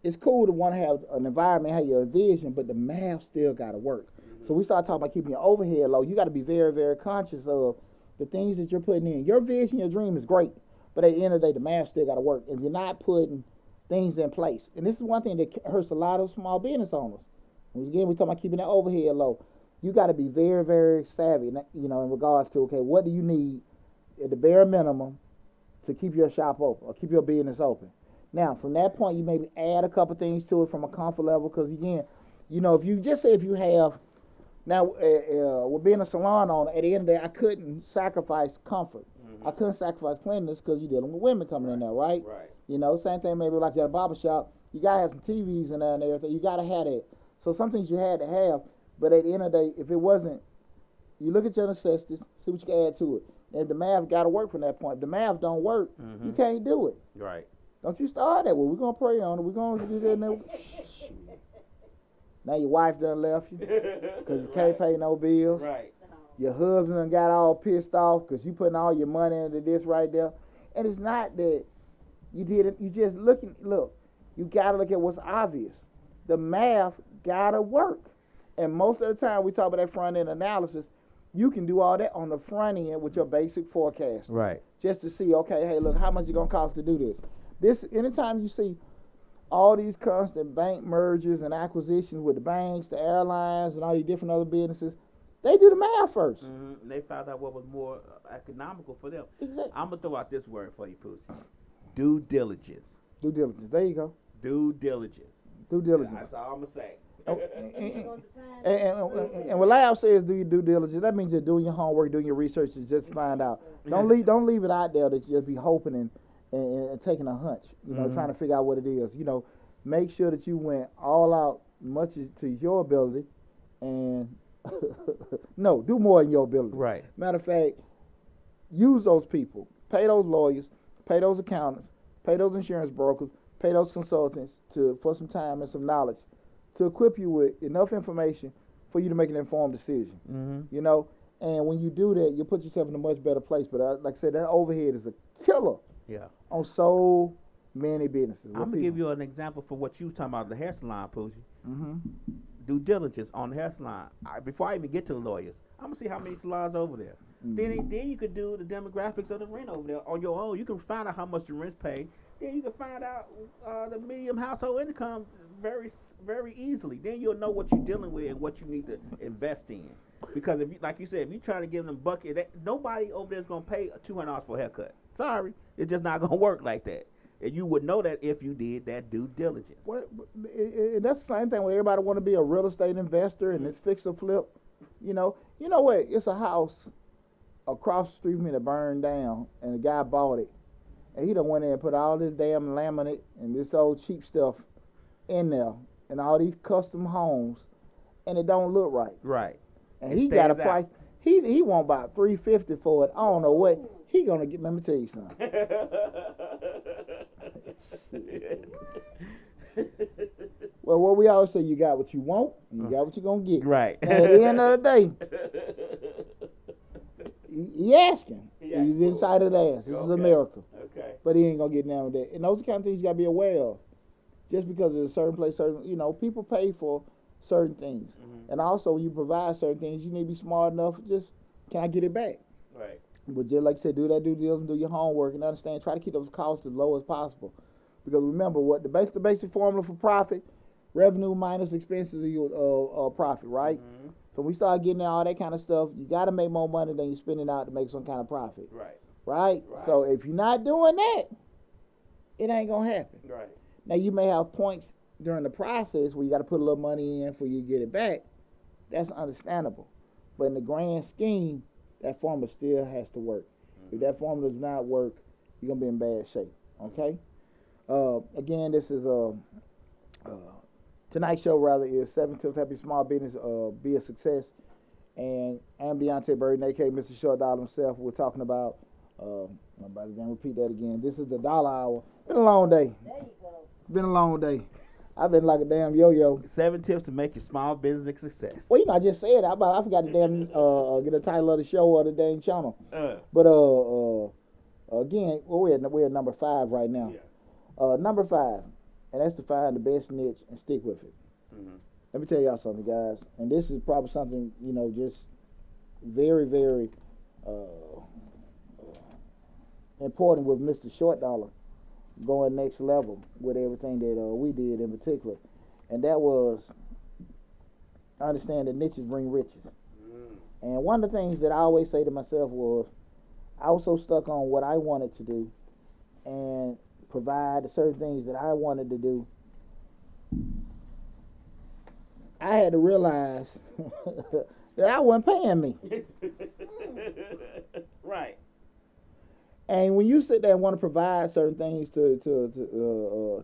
It's cool to want to have an environment, have your vision, but the math still got to work. Mm-hmm. So we start talking about keeping your overhead low. You got to be very, very conscious of the things that you're putting in. Your vision, your dream is great, but at the end of the day, the math still got to work. If you're not putting things in place, and this is one thing that hurts a lot of small business owners. Again, we're talking about keeping that overhead low. You got to be very, very savvy, in regards to, okay, what do you need at the bare minimum to keep your shop open or keep your business open? Now, from that point, you maybe add a couple things to it from a comfort level, because again, if you just say if you have, now with being a salon owner, at the end of the day, I couldn't sacrifice comfort. Mm-hmm. I couldn't sacrifice cleanliness because you're dealing with women coming in there, right? Right. Same thing maybe like at a barber shop, you got to have some TVs in there and everything. You got to have that. So some things you had to have, but at the end of the day, if it wasn't, you look at your necessities, see what you can add to it. And the math got to work from that point. If the math don't work, mm-hmm. you can't do it. Right. Don't you start that way. We're going to pray on it. We're going to do that now. Now your wife done left you because you can't pay no bills. Right. Your husband done got all pissed off because you putting all your money into this right there. And it's not that you did it. You just look, you got to look at what's obvious. The math got to work. And most of the time we talk about that front-end analysis, you can do all that on the front end with your basic forecast. Right. Just to see, okay, hey, look, how much it going to cost to do this? Anytime you see all these constant bank mergers and acquisitions with the banks, the airlines, and all these different other businesses, they do the math first. Mm-hmm. They found out what was more economical for them. Exactly. I'm going to throw out this word for you, Pussy. Due diligence. Due diligence. There you go. Due diligence. Due diligence. That's all I'm going to say. And what Lyle says, do your due diligence. That means you're doing your homework, doing your research to just find out. Don't leave it out there that you just be hoping and taking a hunch, mm-hmm. trying to figure out what it is. Make sure that you went all out much to your ability, and no, do more than your ability. Right. Matter of fact, use those people, pay those lawyers, pay those accountants, pay those insurance brokers, pay those consultants for some time and some knowledge to equip you with enough information for you to make an informed decision. Mm-hmm. And when you do that, you put yourself in a much better place. But like I said, that overhead is a killer. Yeah. On so many businesses. I'm going to give you an example for what you were talking about, the hair salon, Pooji. Mm-hmm. Due diligence on the hair salon. Before I even get to the lawyers, I'm going to see how many salons over there. Mm-hmm. Then you could do the demographics of the rent over there on your own. You can find out how much the rents pay. Then you can find out the medium household income very, very easily. Then you'll know what you're dealing with and what you need to invest in. Because if you, like you said, if you try to give them bucket, nobody over there is going to pay $200 for a haircut. Sorry, it's just not going to work like that. And you would know that if you did that due diligence. Well, that's the same thing when everybody want to be a real estate investor and it's fix or flip. You know what? It's a house across the street from me that burned down, and the guy bought it, and he done went in and put all this damn laminate and this old cheap stuff in there, and all these custom homes, and it don't look right. Right. And he got a price. He want about $350 for it. I don't know what he gonna get. Let me tell you something. Well, what we always say, you got what you want, and you got what you're gonna get. Right. And at the end of the day, he asking. He's inside of the ass. This is a miracle. Okay. But he ain't gonna get down with that. And those are the kind of things you gotta be aware of. Just because it's a certain place, people pay for certain things. Mm-hmm. And also, when you provide certain things, you need to be smart enough. Just, can I get it back? Right. But just like I said, do that due diligence, do your homework, and understand. Try to keep those costs as low as possible. Because remember, what the basic formula for profit, revenue minus expenses of profit, right? Mm-hmm. So when we start getting all that kind of stuff, you got to make more money than you're spending out to make some kind of profit. Right. Right? So if you're not doing that, it ain't going to happen. Right. Now, you may have points during the process where you got to put a little money in for you to get it back. That's understandable. But in the grand scheme, that formula still has to work. Mm-hmm. If that formula does not work, you're going to be in bad shape. Okay? Again, this is tonight's show, rather, is 7 tips to help your small business be a success. And I'm Deonte Burden, aka Mr. Short Dollar himself. We're talking about. Nobody can repeat that again. This is the Dollar Hour. Been a long day. There you go. Been a long day. I've been like a damn yo-yo. 7 tips to make your small business a success. Well, I just said it. I forgot to damn get the title of the show or the dang channel. But again, we're at number 5 right now. Yeah. Number 5, and that's to find the best niche and stick with it. Mm-hmm. Let me tell y'all something, guys, and this is probably something just very, very important with Mr. Short Dollar going next level with everything that we did in particular, and that was understand that niches bring riches. And one of the things that I always say to myself was I was so stuck on what I wanted to do and provide the certain things that I wanted to do. I had to realize that I wasn't paying me. Right. And when you sit there and want to provide certain things to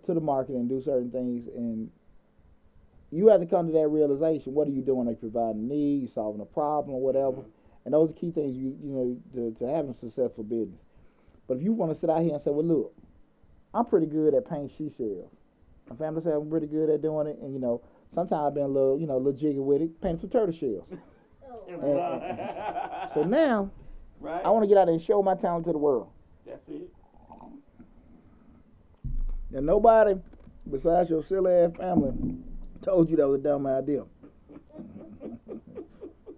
the market and do certain things, and you have to come to that realization: what are you doing? Are you providing a need? You solving a problem or whatever? Mm-hmm. And those are key things to having a successful business. But if you want to sit out here and say, "Well, look, I'm pretty good at painting seashells," my family said I'm pretty good at doing it, and sometimes I've been a little jiggy with it, painting some turtle shells. And so now, right. I want to get out there and show my talent to the world. That's it. And nobody besides your silly ass family told you that was a dumb idea.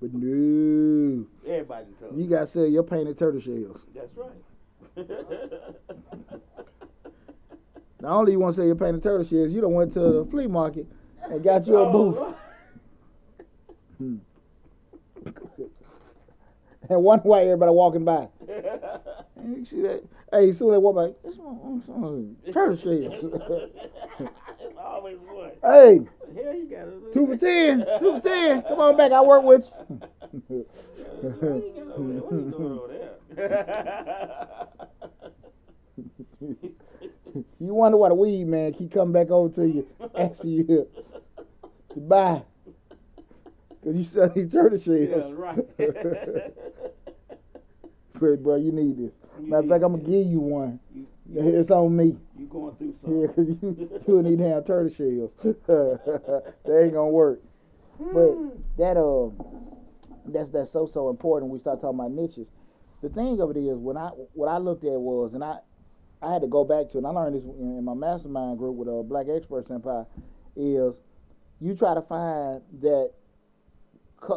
But no. Everybody told you. You got to sell your painted turtle shells. That's right. Not only you want to sell your painted turtle shells, you done went to the flea market and got you a booth. And wonder why everybody walking by. And you see that? Hey, soon they walk by. This one, turtle shells. It's always one. Hey. Hell, you got it. 2 for 10. 2 for 10. Come on back. I work with you. What are you doing over there? You wonder why the weed man keep coming back over to you, asking you to buy. Because you sell these turtle shells. Yeah, right. But, bro, you need this. Matter of fact, I'm going to give you one. It's on me. You going through something. Yeah, because you will need to have turtle shells. That ain't going to work. But that's so important when we start talking about niches. The thing of it is, what I looked at was, and I had to go back to, and I learned this in my mastermind group with Black Experts Empire, is you try to find that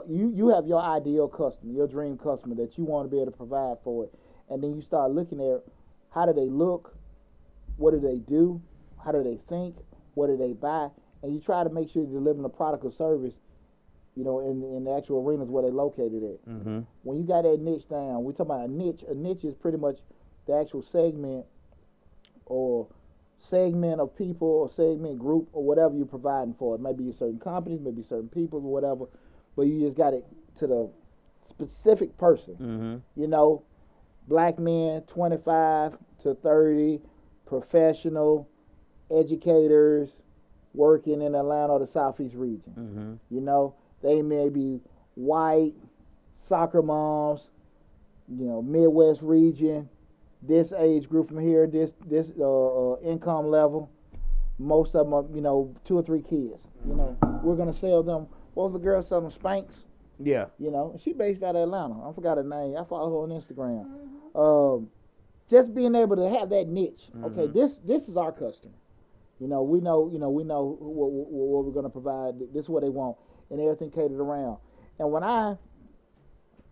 you have your ideal customer, your dream customer that you want to be able to provide for it. And then you start looking at how do they look, what do they do, how do they think, what do they buy, and you try to make sure you're delivering a product or service, in the actual arenas where they're located at. Mm-hmm. When you got that niche down, we're talking about a niche. A niche is pretty much the actual segment of people or segment group or whatever you're providing for. It may be certain companies, maybe certain people or whatever, but you just got it to the specific person. Mm-hmm. Black men, 25 to 30, professional, educators, working in Atlanta or the Southeast region. Mm-hmm. They may be white, soccer moms, Midwest region, this age group from here, this income level. Most of them are, 2 or 3 kids. We're gonna sell them. What was the girl selling Spanx? Yeah. She based out of Atlanta. I forgot her name. I follow her on Instagram. Mm-hmm. Just being able to have that niche. Mm-hmm. Okay, this is our customer. We know what we're gonna provide. This is what they want, and everything catered around. And when I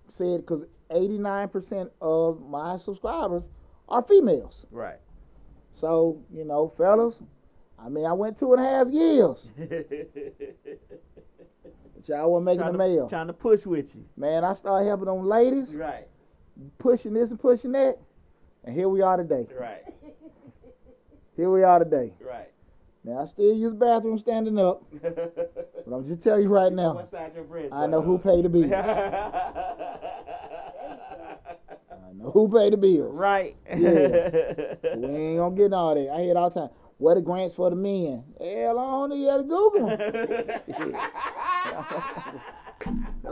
said, because 89% of my subscribers are females. Right. So, fellas, I went 2.5 years. But y'all wasn't making the mail. Trying to push with you. Man, I started helping them ladies. Right. Pushing this and pushing that. And here we are today. Right. Here we are today. Right. Now, I still use the bathroom standing up. But I'm just telling you right now. I know who paid the bill. I know who paid the bill. Right. Yeah. So we ain't gonna get all that. I hear it all the time. What are grants for the men? Hell, I don't know. You had to Google them.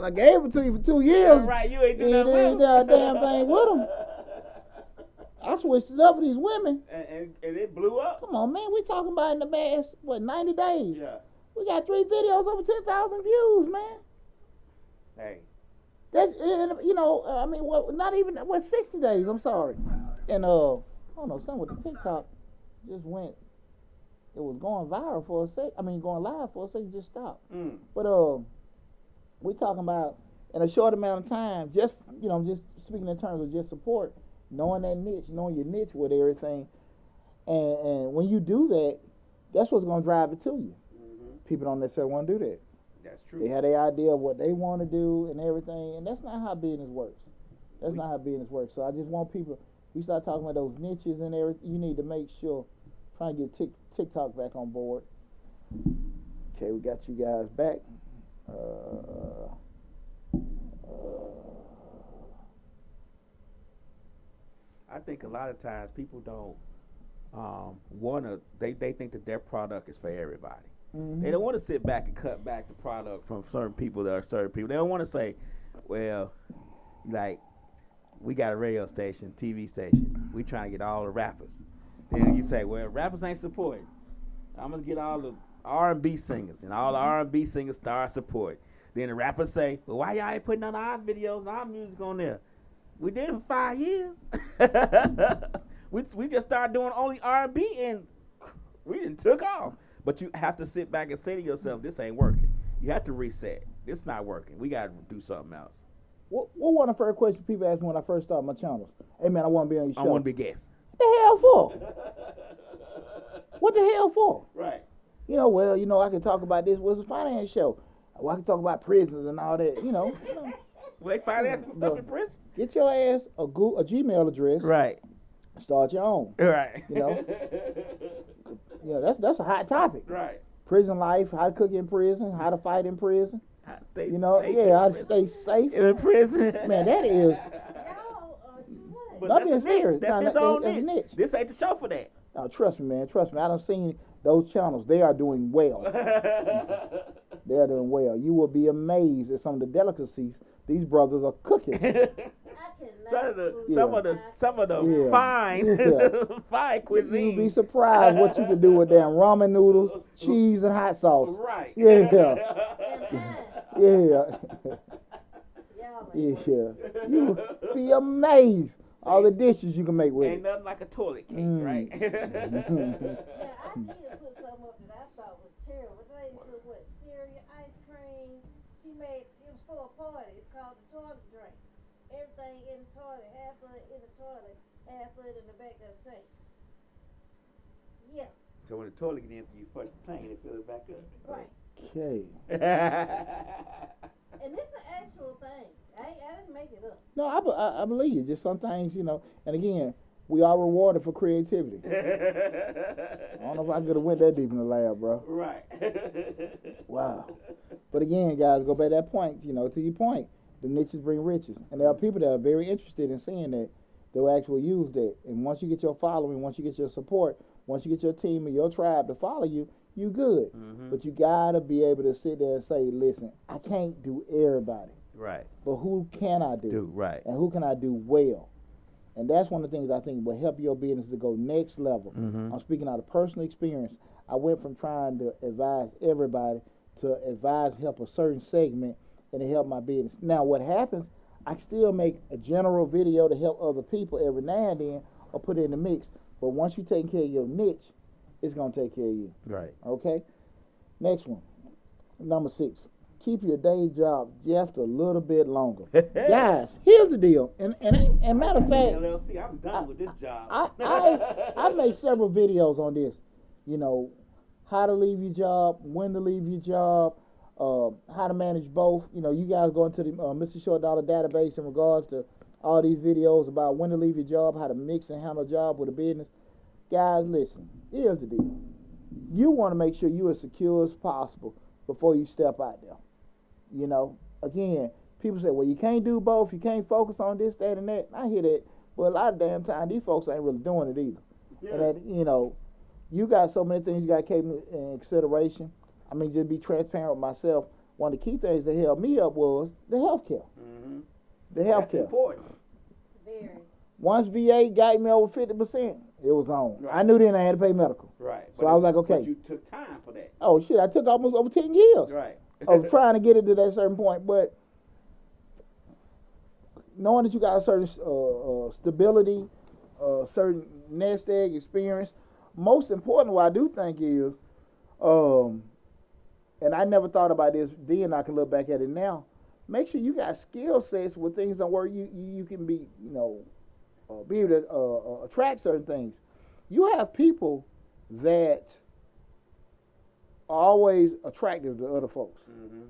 And I gave it to you for 2 years. Yeah, right, you ain't do nothing with ain't done a damn thing with them. I switched it up for these women. And it blew up. Come on, man. We talking about in the past, 90 days. Yeah. We got 3 videos over 10,000 views, man. Hey. That's, I mean, not even, 60 days, I'm sorry. And, I don't know, something with the TikTok just went, it was going viral for a sec. I mean, going live for a second, just stopped. But, we talking about, in a short amount of time, just speaking in terms of just support, knowing that niche, knowing your niche with everything. And when you do that, that's what's going to drive it to you. People don't necessarily want to do that. That's true. They have their idea of what they want to do and everything, and that's not how business works. That's not how business works. So I just want people, we start talking about those niches and everything, you need to make sure, try and get TikTok back on board. Okay, we got you guys back. I think a lot of times people don't want to, they think that their product is for everybody. They don't want to sit back and cut back the product from certain people that are certain people. They don't want to say, well, like, we got a radio station, TV station. We trying to get all the rappers. Then you say, well, rappers ain't supporting. I'm going to get all the R&B singers, and all the R&B singers start support. Then the rappers say, well, why y'all ain't putting none of our videos and our music on there? We did it for 5 years. we just started doing only R&B, and we didn't took off. But you have to sit back and say to yourself, this ain't working. You have to reset. This not working. We got to do something else. What one of the first questions people ask me when I first started my channels? Hey, man, I want to be on your show. I want to be a guest. What the hell for? What the hell for? Right. I can talk about this. What's a finance show? Well, I can talk about prisons and all that, Well, they finance and stuff in prison. Get your ass a Gmail address. Right. Start your own. Right. That's a hot topic. Right. Prison life, how to cook in prison, how to fight in prison. How to stay safe how to stay safe in prison. Man, that is. But Nothing that's serious. That's his own niche. niche. This ain't the show for that. Now, trust me, man. Trust me. I done seen those channels. They are doing well. They are doing well. You will be amazed at some of the delicacies these brothers are cooking. Some of the fine cuisine. You'll be surprised what you can do with damn ramen noodles, cheese, and hot sauce. Right. Yeah. Yeah. You will be amazed all the dishes you can make with Ain't it. nothing like a toilet cake, right? Yeah, I did put some up that I thought was terrible. The lady put cereal, ice cream. She made it was for a party. It's called the toilet drink. Everything in the toilet, half of it in the toilet, half of it in the back of the tank. Yeah. So when the toilet get empty, you flush the tank and it fill it back up. Right. Okay. And it's an actual thing. I didn't make it up. No, I believe you. Just sometimes, and again, we are rewarded for creativity. I don't know if I could have went that deep in the lab, bro. Right. Wow. But again, guys, go back to that point, to your point. The niches bring riches. And there are people that are very interested in seeing that. They'll actually use that. And once you get your following, once you get your support, once you get your team and your tribe to follow you, you good. But you got to be able to sit there and say, listen, I can't do everybody. Right. But who can I do? Right. And who can I do well? And that's one of the things I think will help your business to go next level. I'm speaking out of personal experience. I went from trying to advise everybody to help a certain segment and to help my business. Now, what happens, I still make a general video to help other people every now and then or put it in the mix. But once you take care of your niche, it's going to take care of you. Right. Okay? Next one. Number 6. Keep your day job just a little bit longer. Guys, here's the deal. And matter of fact, LLC, I'm done with this job. I made several videos on this. How to leave your job, when to leave your job, how to manage both. You guys go into the Mr. Short Dollar database in regards to all these videos about when to leave your job, how to mix and handle a job with a business. Guys, listen, here's the deal. You want to make sure you're as secure as possible before you step out there. Again, people say, well, you can't do both. You can't focus on this, that, and that. I hear that. But a lot of damn time, these folks ain't really doing it either. Yeah. And that, you got so many things you got to take in consideration. I mean, just be transparent with myself. one of the key things that held me up was the healthcare. Mm-hmm. The That's healthcare. important. Very. Once VA got me over 50%, it was on. Right. I knew then I had to pay medical. Right. So I was like, okay. But you took time for that. Oh shit, I took almost over 10 years Right. of trying to get it to that certain point. But knowing that you got a certain stability, certain nest egg experience, most important what I do think is, and I never thought about this then, I can look back at it now, make sure you got skill sets where things don't work, you can be, be able to attract certain things. You have people that are always attractive to other folks. Mm-hmm.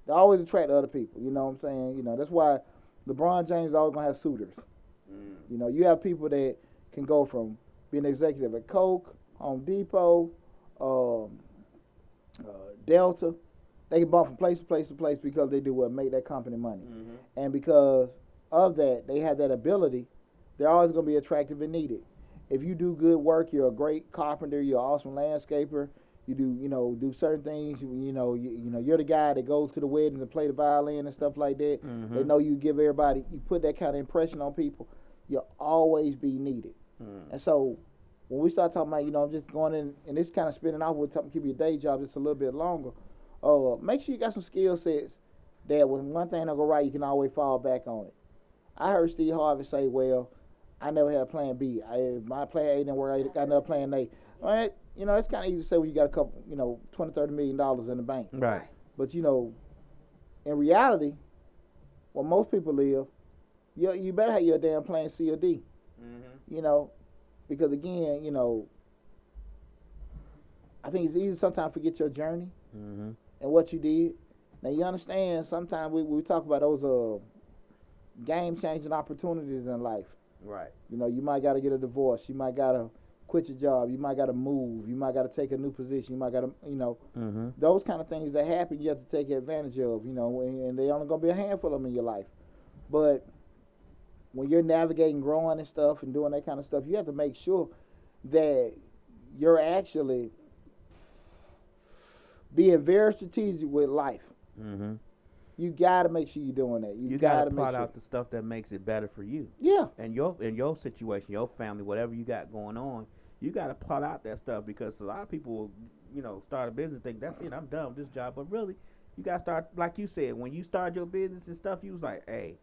They always attract other people. You know what I'm saying? That's why LeBron James is always gonna have suitors. Mm. You have people that can go from being an executive at Coke, Home Depot, Delta. They can bump from place to place to place because they do what make that company money. Mm-hmm. And because of that, they have that ability. They're always gonna be attractive and needed. If you do good work, you're a great carpenter, you're an awesome landscaper. You do certain things. You're the guy that goes to the weddings and play the violin and stuff like that. Mm-hmm. They know you give everybody. You put that kind of impression on people. You'll always be needed. Mm. And so when we start talking about, just going in and this kind of spinning off with something, keep your day job just a little bit longer. Make sure you got some skill sets that when one thing don't go right, you can always fall back on it. I heard Steve Harvey say, "Well, I never had a plan B. My plan A didn't work. I got another plan A." All right, it's kind of easy to say when you got a couple, $20-30 million in the bank. Right. But in reality, where most people live, you better have your damn plan C or D. Mm-hmm. Because again, I think it's easy sometimes to forget your journey Mm-hmm. and what you did. Now you understand. Sometimes we talk about those game-changing opportunities in life. Right. You might got to get a divorce. You might got to quit your job. You might got to move. You might got to take a new position. You might got to, Mm-hmm. those kind of things that happen, you have to take advantage of, and they only going to be a handful of them in your life. But when you're navigating, growing and stuff and doing that kind of stuff, you have to make sure that you're actually being very strategic with life. Mm-hmm. You got to make sure you're doing that. You got to plot out the stuff that makes it better for you. Yeah. And in your situation, your family, whatever you got going on, you got to plot out that stuff because a lot of people will, start a business, think that's it, I'm done with this job. But really, you got to start, like you said, when you started your business and stuff, you was like, hey,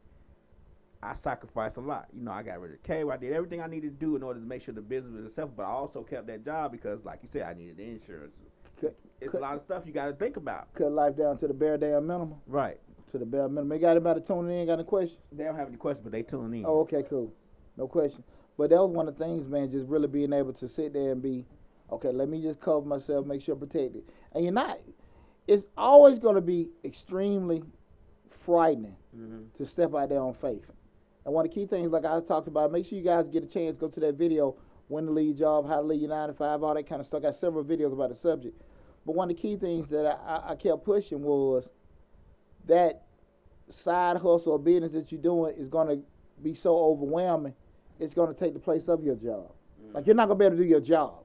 I sacrificed a lot. I got rid of the cable. I did everything I needed to do in order to make sure the business was itself, but I also kept that job because, like you said, I needed the insurance. It's a lot of stuff you got to think about. Cut life down to the bare damn minimum. Right. To the bare minimum. They got anybody tuning in? Got any questions? They don't have any questions, but they tune in. Oh, okay, cool. No question. But that was one of the things, man, just really being able to sit there and be, okay, let me just cover myself, make sure I'm protected. And you're not. It's always going to be extremely frightening to step out there on faith. And one of the key things, like I talked about, make sure you guys get a chance, go to that video, when to leave your job, how to leave your 9 to 5, all that kind of stuff. I got several videos about the subject. But one of the key things that I kept pushing was that side hustle or business that you're doing is going to be so overwhelming, it's going to take the place of your job. Like, you're not going to be able to do your job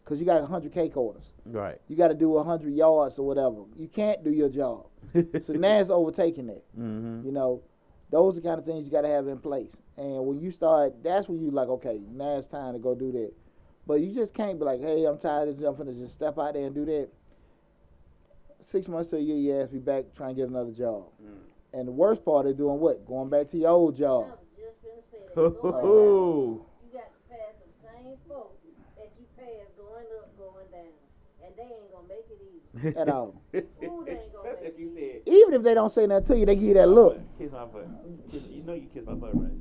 because you got 100 cake orders. Right. You got to do 100 yards or whatever. You can't do your job. So now it's overtaking that. Mm-hmm. Those are the kind of things you got to have in place. And when you start, that's when you like, okay, now it's time to go do that. But you just can't be like, hey, I'm tired of this. I'm finna just step out there and do that. 6 months to a year, your ass be back trying to get another job. And the worst part is doing what? Going back to your old job. I was just gonna say that. Oh. You got to pass the same folks that you pass going up, going down. And they ain't gonna make it easy. At all. Ooh, they ain't gonna That's make if you it said. Even if they don't say nothing to you, they give you that look. Kiss my butt. You know you kiss my butt, right?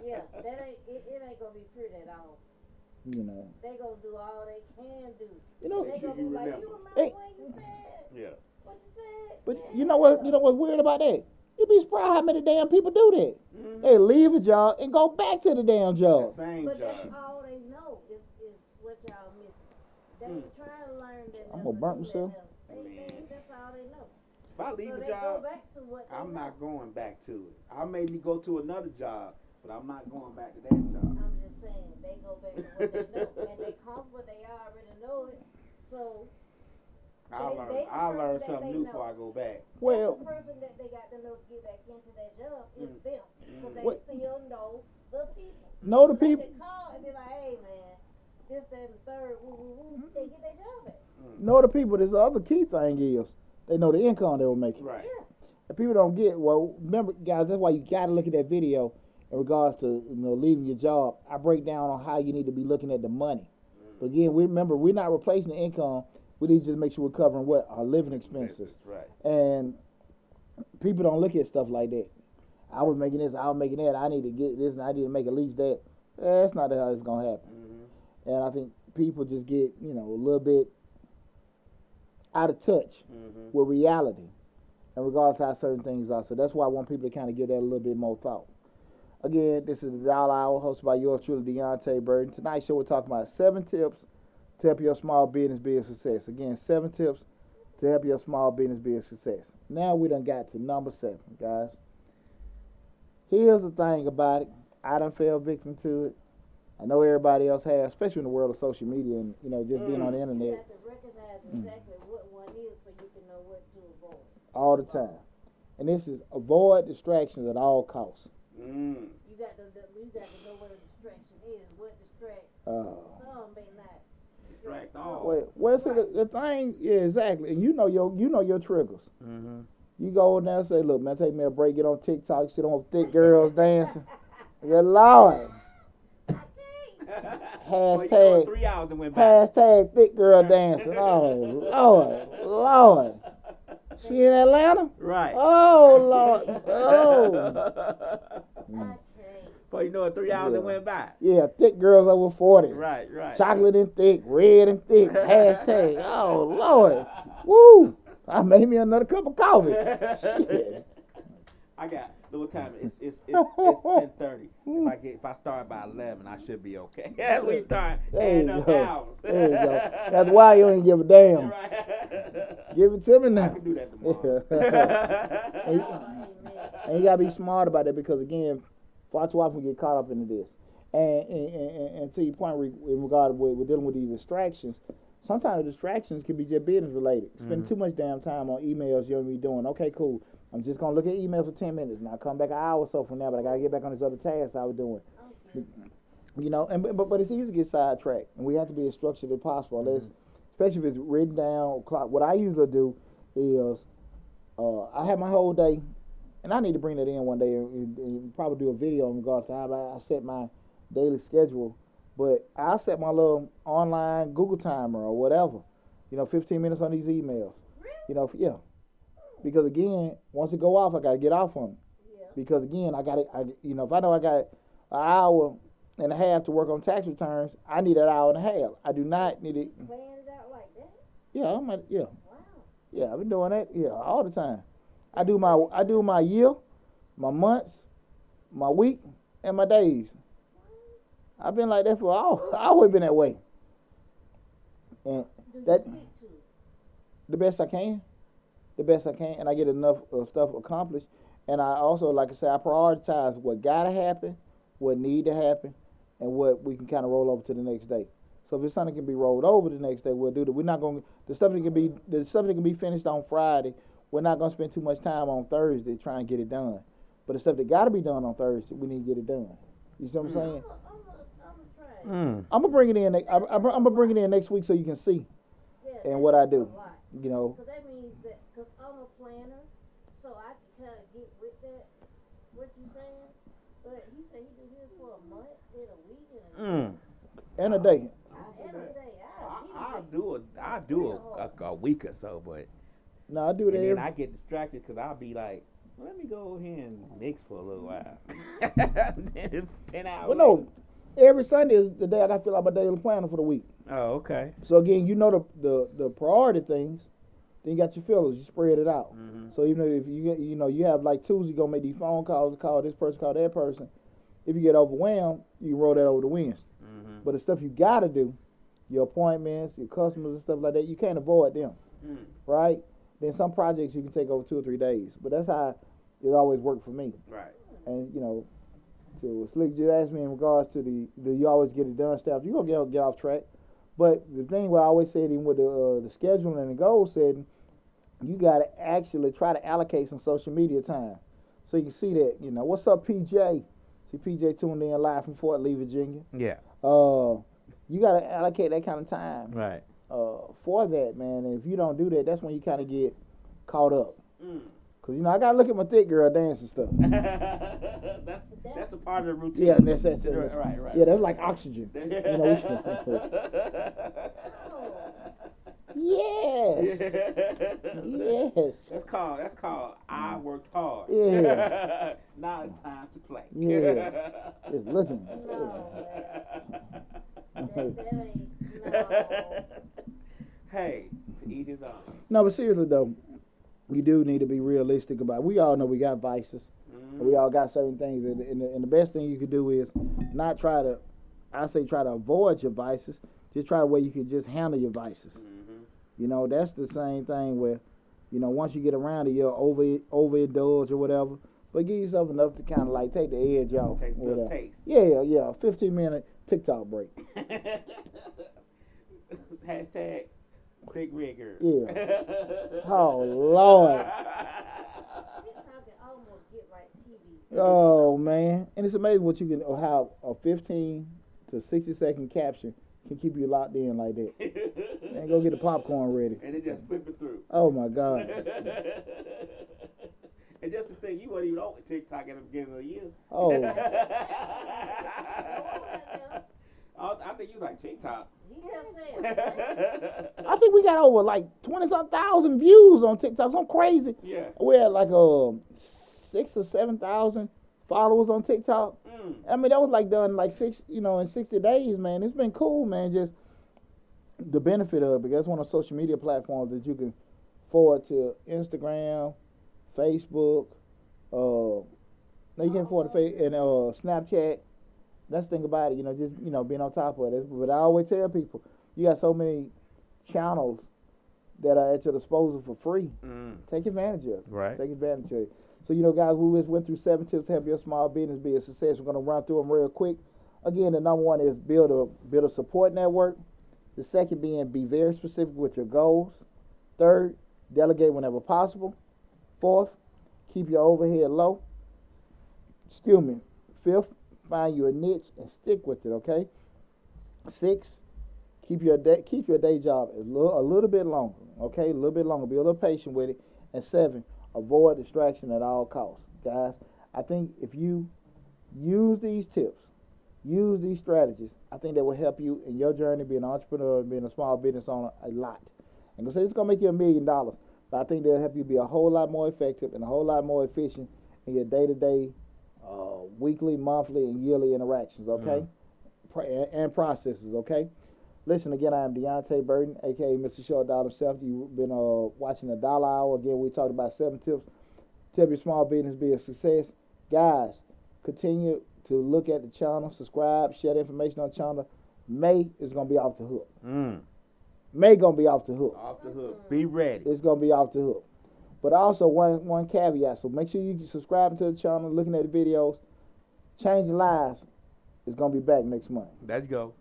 Yeah, it ain't gonna be pretty at all. They gonna do all they can do. They gonna be like, you remember Hey. what you said? Yeah. What you said? But Yeah. you know what's weird about that? You'd be surprised how many damn people do that. Mm-hmm. They leave a job and go back to the damn The job. same But job. that's all they know is what y'all missing. They ain't trying to learn that. I'm gonna burn myself. That's all they know. If I leave So a they job, go back to what they I'm know. not going back to it. I may go to another job, but I'm not going back to that job. I'm just saying, they go back to what they know. And they comfortable, they already know it. So, I learn something new before I go back. Well, the person that they got to know to get back into that job is them, because they What? still know the people. know the So they people. can call and be like, hey man, this, that, and the third, woo, woo, woo. They get their job back. Know the people. This other key thing is they know the income they were making. Right. Yeah. And people don't get. Well, remember, guys, that's why you got to look at that video in regards to leaving your job. I break down on how you need to be looking at the money. But again, we're not replacing the income. We need to just make sure we're covering what our living expenses. Right. And people don't look at stuff like that. I was making this, I was making that. I need to get this, and I need to make at least that. That's not how it's gonna happen. And I think people just get a little bit out of touch with reality in regards to how certain things are. So that's why I want people to kind of give that a little bit more thought. Again, this is the Dollar Hour, hosted by yours truly, Deonte Burden. Tonight's show, we're talking about 7 tips to help your small business be a success. Again, 7 tips to help your small business be a success. Now we done got to number 7, guys. Here's the thing about it. I done fell victim to it. I know everybody else has, especially in the world of social media and just being on the You internet have to recognize exactly what one is so you can know what to avoid. all the time. And this is avoid distractions at all costs. You got to know what a distraction is, what distract. Some may not distract all. Well, see, the thing, yeah, exactly. And you know your triggers. You go in there and say, look, man, take me a break, get on TikTok, sit on thick girls dancing. Good Lord. Hashtag, 3 hours and went back. hashtag thick girl dancing. Oh, Lord. She in Atlanta? Right. Oh, Lord. Oh. Before you know it, 3 hours and went by. Yeah, thick girls over 40. Right. Chocolate and thick, red and thick. Hashtag. Oh, Lord. Woo. I made me another cup of coffee. Shit. I got little time. It's 10:30. If I start by 11, I should be okay. That's when you start adding up hours. There you go. That's why you ain't give a damn. Right. Give it to me now. I can do that tomorrow. And you gotta be smart about it, because again, far too often we get caught up into this. And to your point in regard to we're dealing with these distractions. Sometimes the distractions can be just business related. Spending too much damn time on emails you don't be doing. Okay, cool. I'm just gonna look at emails for 10 minutes, and I'll come back an hour or so from now. But I gotta get back on this other task I was doing. Okay. But it's easy to get sidetracked, and we have to be as structured as possible. Especially if it's written down. What I usually do is I have my whole day, and I need to bring that in one day and probably do a video in regards to how I set my daily schedule. But I set my little online Google timer or whatever, 15 minutes on these emails. Really? Yeah. Because again, once it go off, I gotta get off on it. Yeah. Because again, if I know I got an hour and a half to work on tax returns, I need that hour and a half. I do not need it. Plan it out like that? Yeah, Wow. yeah, I've been doing that, all the time. I do my year, my months, my week, and my days. I've been like that I always been that way. And Do you that stick to it? the best I can, and I get enough stuff accomplished. And I also, like I said, I prioritize what gotta happen, what need to happen, and what we can kind of roll over to the next day. So if it's something that can be rolled over the next day, we'll do that. We're not going to the stuff that can be finished on Friday. We're not going to spend too much time on Thursday trying to get it done. But the stuff that got to be done on Thursday, we need to get it done. You see what I'm saying? I'm I'm gonna bring it in. I'm gonna bring it in next week so you can see Yeah, and what I that's do. a lot. You know. So that means that, because I'm a planner, so I can kind of get with that, what you saying. But he said he do his for a month, then a week, And a day. and a day. I'll do a week or so, but No, I do that. then I get distracted because I'll be like, let me go here and mix for a little while. Then it's 10 hours. Well, no. Every Sunday is the day I got to fill out my daily planner for the week. Oh, okay. So again, the priority things, then you got your fillers. You spread it out. So even if you have like Tuesday, you gonna make these phone calls, call this person, call that person. If you get overwhelmed, you can roll that over to Wednesday. But the stuff you gotta do, your appointments, your customers and stuff like that, you can't avoid them, right? Then some projects you can take over 2 or 3 days. But that's how it always worked for me. Right. And so Slick just asked me in regards to do you always get it done, staff? You gonna get off track. But the thing what I always said, even with the scheduling and the goal setting, you got to actually try to allocate some social media time. So you can see that, what's up, PJ? See PJ tuned in live from Fort Lee, Virginia. Yeah. You got to allocate that kind of time. Right. For that, man. And if you don't do that, that's when you kind of get caught up. Because, I got to look at my thick girl dancing stuff. that's a part of the routine. Yeah, that's right. Yeah, that's like oxygen. Yes. Yes. That's called I worked hard. Yeah. Now it's time to play. Yeah. Just looking. Hey, to each his own. No, but seriously though, you do need to be realistic about it. We all know we got vices. We all got certain things, and the best thing you can do is not try to avoid your vices. Just try to where you can just handle your vices. That's the same thing where, once you get around it, you'll overindulge or whatever. But give yourself enough to kind of like take the edge off. Take the taste. Yeah, 15-minute TikTok break. Hashtag Big Rigger. Yeah. Oh, Lord. TikTok can almost get like TV. Oh, man. And it's amazing what you can, how a 15 to 60-second caption can keep you locked in like that. And go get the popcorn ready. And then just flip it through. Oh, my God. And just to think, you weren't even on TikTok at the beginning of the year. Oh. I think you was like TikTok. He kept saying, I think we got over like 20-something thousand views on TikTok. Something crazy. Yeah. We had like 6,000 or 7,000 followers on TikTok. I mean, that was like done like in 60 days, man. It's been cool, man. Just the benefit of it, because it's one of the social media platforms that you can forward to Instagram, Facebook. Now you can forward to and Snapchat. That's the thing about it, just being on top of it. But I always tell people, you got so many channels that are at your disposal for free. Take advantage of it. Right. Take advantage of it. So, guys, we just went through 7 tips to help your small business be a success. We're going to run through them real quick. Again, the number one is build a support network. The second being be very specific with your goals. Third, delegate whenever possible. Fourth, keep your overhead low. Fifth, find you a niche and stick with it, okay? 6, keep your day job a little bit longer, okay? A little bit longer. Be a little patient with it. And 7, avoid distraction at all costs. Guys, I think if you use these tips, use these strategies, I think that will help you in your journey being an entrepreneur, being a small business owner a lot. I'm going to say it's going to make you $1 million, but I think they'll help you be a whole lot more effective and a whole lot more efficient in your day-to-day, weekly, monthly, and yearly interactions, okay? And processes, okay? Listen, again, I am Deonte Burden, a.k.a. Mr. Short Dollar himself. You've been watching the Dollar Hour. Again, we talked about 7 tips to help your small business be a success. Guys, continue to look at the channel, subscribe, share the information on the channel. May is going to be off the hook. May going to be off the hook. Off the hook. Be ready. It's going to be off the hook. But also, one caveat. So make sure you subscribe to the channel, looking at the videos. Changing Lives is going to be back next month. There you go.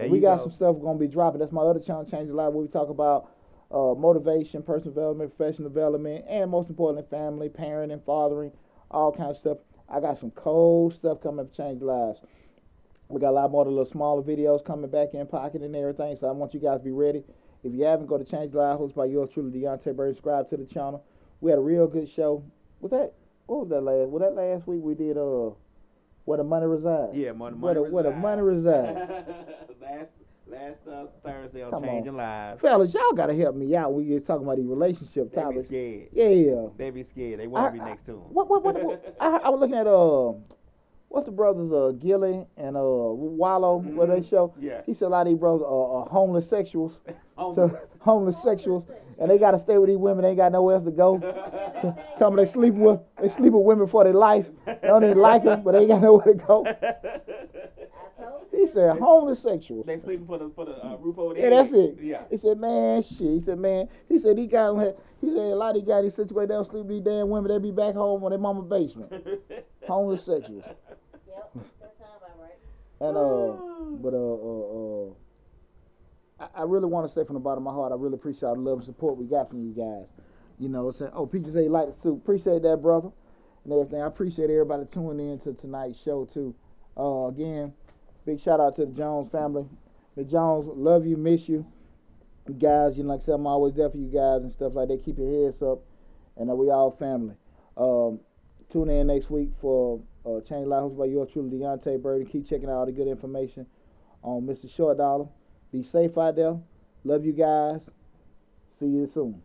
We got some stuff going to be dropping. That's my other channel, Changing Lives, where we talk about motivation, personal development, professional development, and most importantly, family, parenting, fathering, all kinds of stuff. I got some cold stuff coming up to Change Lives. We got a lot more of the little smaller videos coming back in pocket and everything, so I want you guys to be ready. If you haven't, go to Change Lives, hosted by yours truly, Deonte Burden. Subscribe to the channel. We had a real good show. What was that last? Was that last week we did Where the Money Resides? Yeah, Where the Money Resides. last Thursday on Changing Lives. Fellas, y'all got to help me out. We get talking about these relationship topics. They be scared. Yeah. They be scared. They want to be next to them. What I was looking at, what's the brothers, Gilly and Wallow, where they show? Yeah. He said a lot of these brothers are homeless sexuals. Homeless. Sexuals. And they got to stay with these women. They ain't got nowhere else to go. Tell them they sleep with women for their life. They don't even like them, but they ain't got nowhere to go. He said homeless sexuals. They sleeping for the roof over their head. Yeah, that's it. Yeah. He said, man, shit. He said a lot of these guys in these situations, they don't sleep with these damn women. They be back home on their mama's basement. Homeless sexuals. Yep, that sounds about right. And I really want to say from the bottom of my heart, I really appreciate all the love and support we got from you guys. You know, saying, oh, Peaches say you like the suit. Appreciate that, brother, and everything. I appreciate everybody tuning in to tonight's show too. Again, big shout out to the Jones family. Miss Jones, love you, miss you. You guys, you know, like I said, I'm always there for you guys and stuff like that. Keep your heads up, and we all family. Tune in next week for Change Life hosted by yours truly, Deonte Burden. Keep checking out all the good information on Mr. Short Dollar. Be safe out there. Love you guys. See you soon.